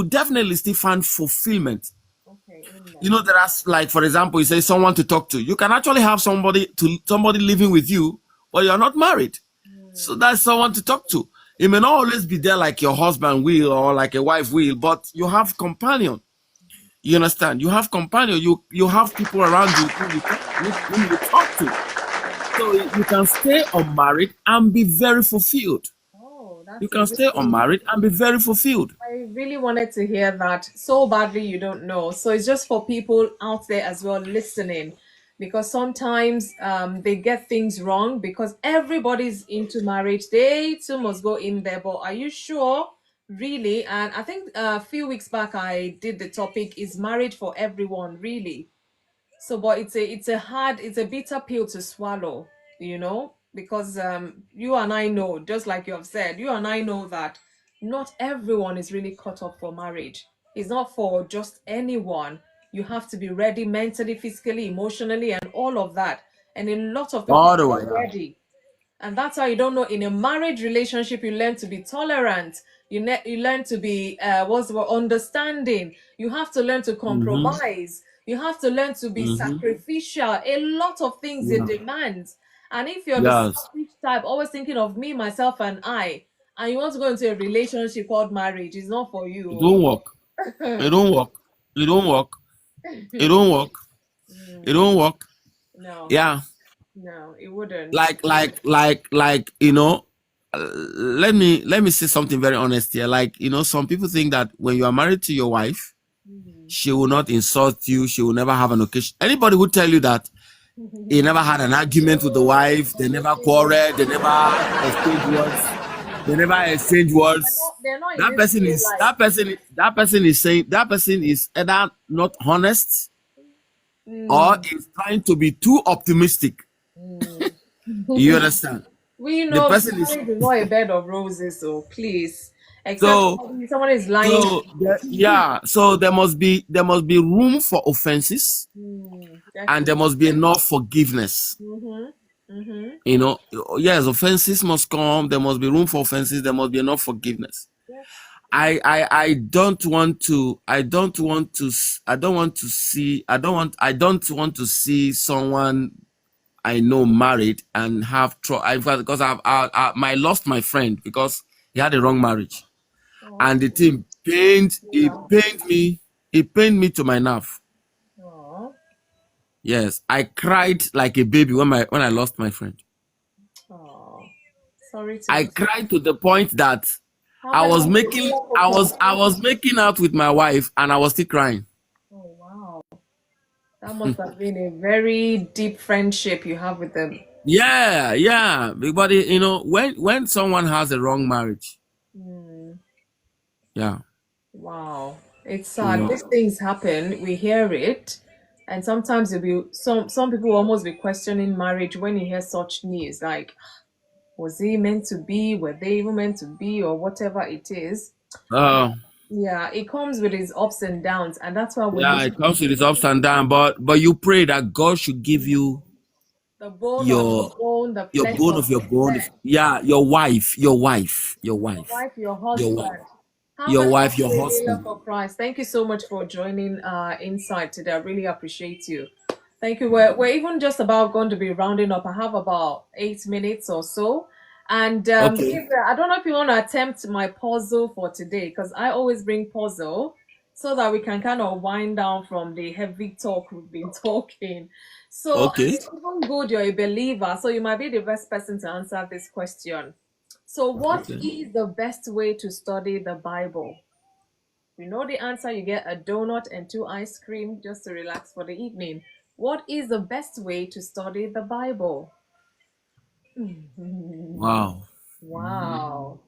definitely still find fulfillment. Okay. There are, like, for example, you say someone to talk to. You can actually have somebody living with you, but you're not married. So that's someone to talk to. It may not always be there like your husband will or like a wife will, but you have companion. You understand? You have companion. You have people around you who you talk to. So you can stay unmarried and be very fulfilled. Oh, You That's can stay amazing. unmarried and be very fulfilled. I really wanted to hear that so badly you don't know. So it's just for people out there as well listening, because sometimes they get things wrong because everybody's into marriage. They too must go in there. But are you sure? Really? And I think a few weeks back I did the topic, is marriage for everyone, really? So, but it's a bitter pill to swallow, because you and I know, just like you have said, you and I know that not everyone is really cut up for marriage. It's not for just anyone. You have to be ready mentally, physically, emotionally, and all of that. And a lot of people All are the way. not ready. And that's how you don't know, in a marriage relationship you learn to be tolerant, you learn to be what's the word, understanding. You have to learn to Mm-hmm. compromise. You have to learn to be Mm-hmm. sacrificial. A lot of things it Yeah. demands. And if you're the Yes. selfish type, always thinking of me, myself, and I, and you want to go into a relationship called marriage, it's not for It you. don't work. It don't work. It don't work. It don't work. It don't work. No, Yeah. no, it wouldn't. Like, let me say something very honest here. Like, some people think that when you are married to your wife, she will not insult you. She will never have an occasion. Anybody who tell you that he never had an argument with the wife, they never quarreled, they never exchange words, they never exchange words. They're not in That this person real is life. that person that person is saying that person is either not honest or Mm, is trying to be too optimistic. mm. You understand? We The know person is marriage is not a bed of roses, so please, except so someone is lying. so there must be room for offenses, and there Definitely. must be enough forgiveness. Mm-hmm. Mm-hmm. You know, yes, offenses must come. There must be room for offenses. There must be enough forgiveness. Yes. I don't want to. I don't want to see someone I know married and have trouble. Because I lost my friend because he had a wrong marriage, Oh, and the thing pained. It pained me. It pained me to my nerve. oh, Yes, I cried like a baby when I lost my friend. oh. Sorry to I hear. cried to the point that How I many was of making you I for was I was making out with my wife and I was still crying. Oh, wow. That must have been a very deep friendship you have with them. Yeah, yeah. But when someone has a wrong marriage, Mm, yeah, wow. It's you sad. know, These things happen. We hear it. And sometimes some people will almost be questioning marriage when you hear such news. Like, was he meant to be? Were they even meant to be? Or whatever it is. uh, Yeah, it comes with its ups and downs. And that's why we yeah, need it comes with its ups and downs. But you pray that God should give you the bone of your your bone, the your flesh bone of of your your bone. flesh, Yeah, your wife, your wife, your your wife, wife, your your wife, husband. How your many wife, of your you a dealer husband. for Christ? Thank you so much for joining Inside today. I really appreciate you. Thank you. We're even just about going to be rounding up. I have about 8 minutes or so. And Okay, Gabriel, I don't know if you want to attempt my puzzle for today, because I always bring puzzle so that we can kind of wind down from the heavy talk we've been talking. So, and okay, it's even good you're a believer, so you might be the best person to answer this question. So, what okay. is the best way to study the Bible? You know the answer, you get a donut and two ice cream just to relax for the evening. What is the best way to study the Bible? Wow. Wow.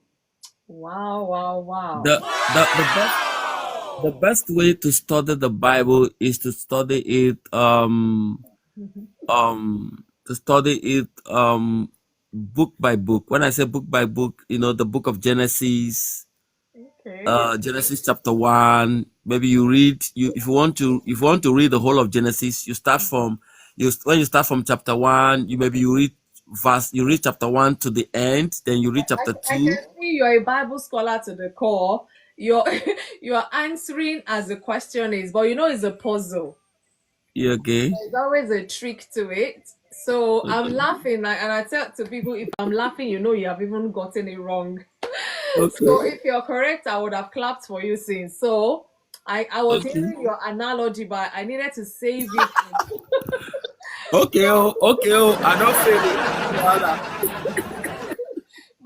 Wow, wow, wow. The best way to study the Bible is to study it book by book. When I say book by book, the book of Genesis, Okay. Genesis chapter 1. Maybe you read, you if you want to read the whole of Genesis, you start from you when you start from chapter 1, you read chapter 1 to the end, then you read chapter I 2. can see you're a Bible scholar to the core. You're you're answering as the question is, but it's a puzzle. You okay? There's always a trick to it. So I'm Okay. laughing, and I tell to people, if I'm laughing, you have even gotten it wrong. Okay. So if you're correct, I would have clapped for you since. So I was Okay. hearing your analogy, but I needed to save it. Okay, oh, okay, oh, I don't feel it. No wahala.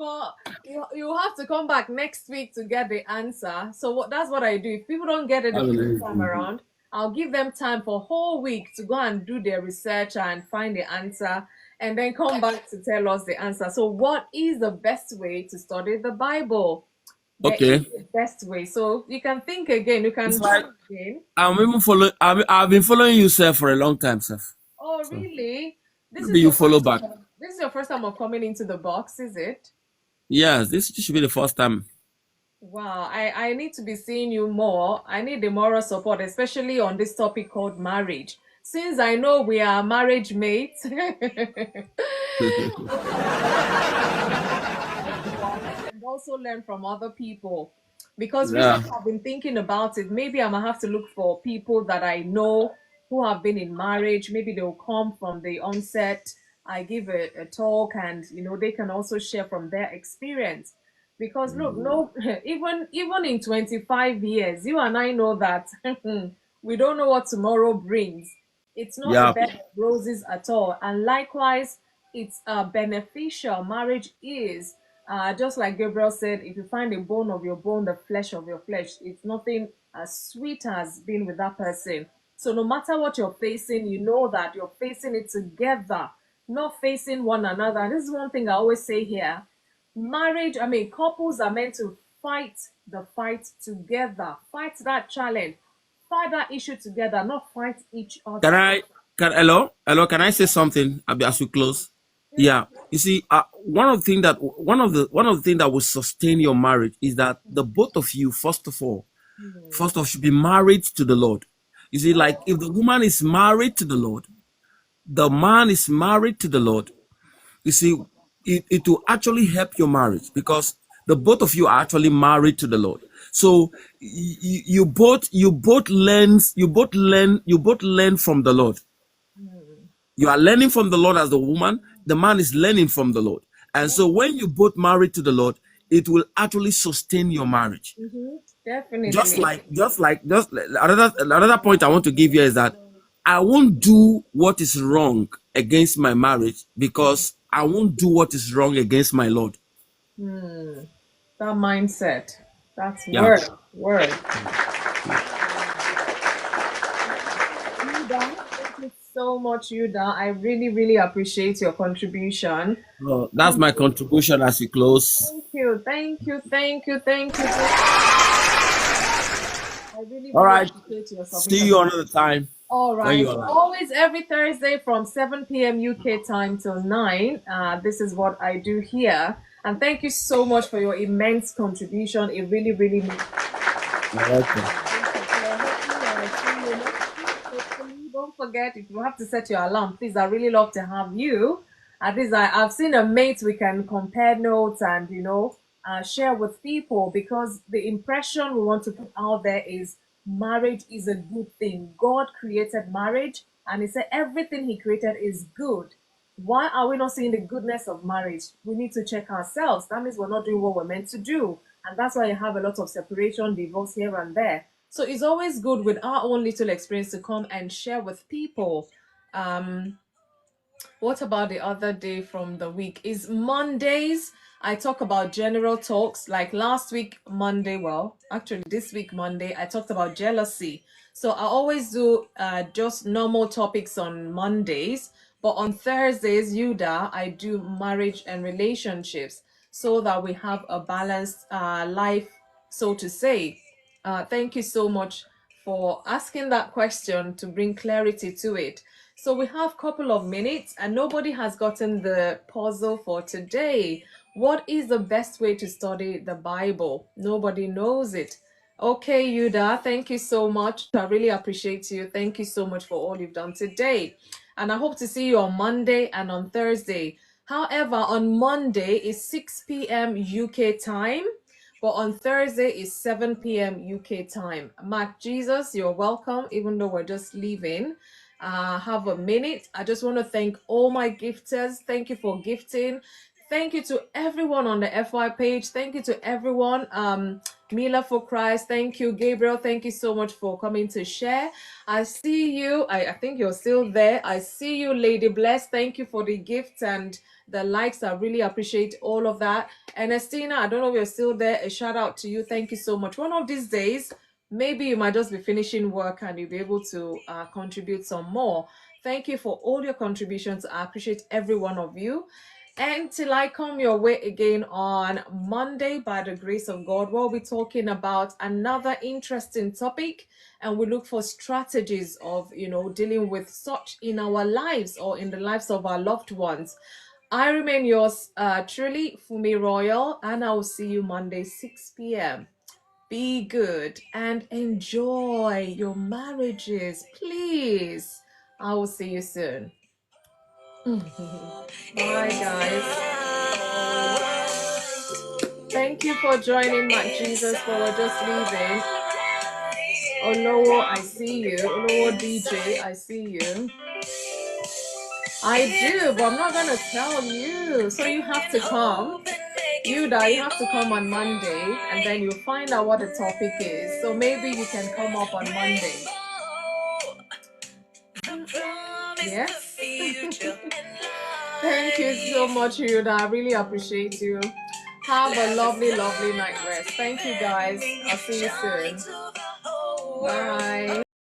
But you have to come back next week to get the answer. So that's what I do. If people don't get it the first time around, I'll give them time for a whole week to go and do their research and find the answer, and then come back to tell us the answer. So, what is the best way to study the Bible? There is Okay. a best way. So you can think again. You It's can like think again. I'm even following. I've been following you, sir, for a long time, sir. Oh, So really? This maybe is you your follow first back. time. This is your first time of coming into the box, is it? Yes, this should be the first time. Wow, I need to be seeing you more. I need the moral support, especially on this topic called marriage. Since I know we are marriage mates, and also learn from other people. Because Yeah. recently I've been thinking about it. Maybe I'm gonna have to look for people that I know who have been in marriage. Maybe they'll come from the onset. I give a talk, and they can also share from their experience. Because look, no, even in 25 years, you and I know that we don't know what tomorrow brings. It's not a Yeah. bed of roses at all. And likewise, it's beneficial. Marriage is just like Gabriel said, if you find a bone of your bone, the flesh of your flesh, it's nothing as sweet as being with that person. So no matter what you're facing, you know that you're facing it together, not facing one another. And this is one thing I always say here. Marriage, I mean, couples are meant to fight the fight together, fight that challenge, fight that issue together, not fight each Can other. I? Hello. Can I say something as we close? Yes. Yeah. You see, one of the thing that will sustain your marriage is that the both of you, first of all, should be married to the Lord. You see, like if the woman is married to the Lord, the man is married to the Lord. You see, it will actually help your marriage because the both of you are actually married to the Lord. So you both learn from the Lord. You are learning from the Lord as the woman, the man is learning from the Lord. And Yeah. so when you both married to the Lord, it will actually sustain your marriage. Definitely. Just another point I want to give you is that I won't do what is wrong against my marriage because I won't do what is wrong against my Lord. That mindset. That's Yeah. word. Yeah. Yuda, thank you so much, Yuda. I really, really appreciate your contribution. So that's my contribution as we close. Thank you, thank you, thank you, thank you. I really, All really right. appreciate your See submission. you another time All when right. you are live. Always every Thursday from 7 p.m. UK time till 9. This is what I do here. And thank you so much for your immense contribution. It really, really means. You're welcome. Don't forget, if you have to set your alarm, please, I really love to have you. At least I've seen a mate we can compare notes and, share with people, because the impression we want to put out there is marriage is a good thing. God created marriage, and He said everything He created is good. Why are we not seeing the goodness of marriage? We need to check ourselves. That means we're not doing what we're meant to do. And that's why you have a lot of separation, divorce here and there. So it's always good with our own little experience to come and share with people. Um, what about the other day from the week? Is Mondays. I talk about general talks. Like last week, Monday, well, actually this week, Monday, I talked about jealousy. So I always do just normal topics on Mondays. But on Thursdays, Yuda, I do marriage and relationships so that we have a balanced life, so to say. Thank you so much for asking that question to bring clarity to it. So we have a couple of minutes and nobody has gotten the puzzle for today. What is the best way to study the Bible? Nobody knows it. Okay, Yuda, thank you so much. I really appreciate you. Thank you so much for all you've done today. And I hope to see you on Monday and on Thursday. However, on Monday is 6 p.m. UK time, but on Thursday is 7 p.m. UK time. Mark Jesus, you're welcome, even though we're just leaving. Have a minute. I just want to thank all my gifters. Thank you for gifting. Thank you to everyone on the FY page. Thank you to everyone. Mila for Christ. Thank you, Gabriel. Thank you so much for coming to share. I see you. I think you're still there. I see you, Lady Bless. Thank you for the gifts and the likes. I really appreciate all of that. Ernestina, I don't know if you're still there. A shout out to you. Thank you so much. One of these days, maybe you might just be finishing work and you'll be able to contribute some more. Thank you for all your contributions. I appreciate every one of you. And till I come your way again on Monday, by the grace of God, we'll be talking about another interesting topic, and we look for strategies of, dealing with such in our lives or in the lives of our loved ones. I remain yours truly, FunmiRoyal, and I will see you Monday, 6 p.m. Be good and enjoy your marriages, please. I will see you soon. Bye, guys. Thank you for joining Mac Jesus, for we're just leaving. Olowo, I see you. Olowo DJ, I see you. I do, but I'm not gonna tell you. So you have to come. You have to come on Monday, and then you'll find out what the topic is. So maybe you can come up on Monday. Yes. Thank you so much, Yuda. I really appreciate you. Have a lovely, lovely night rest. Thank you, guys. I'll see you soon. Bye.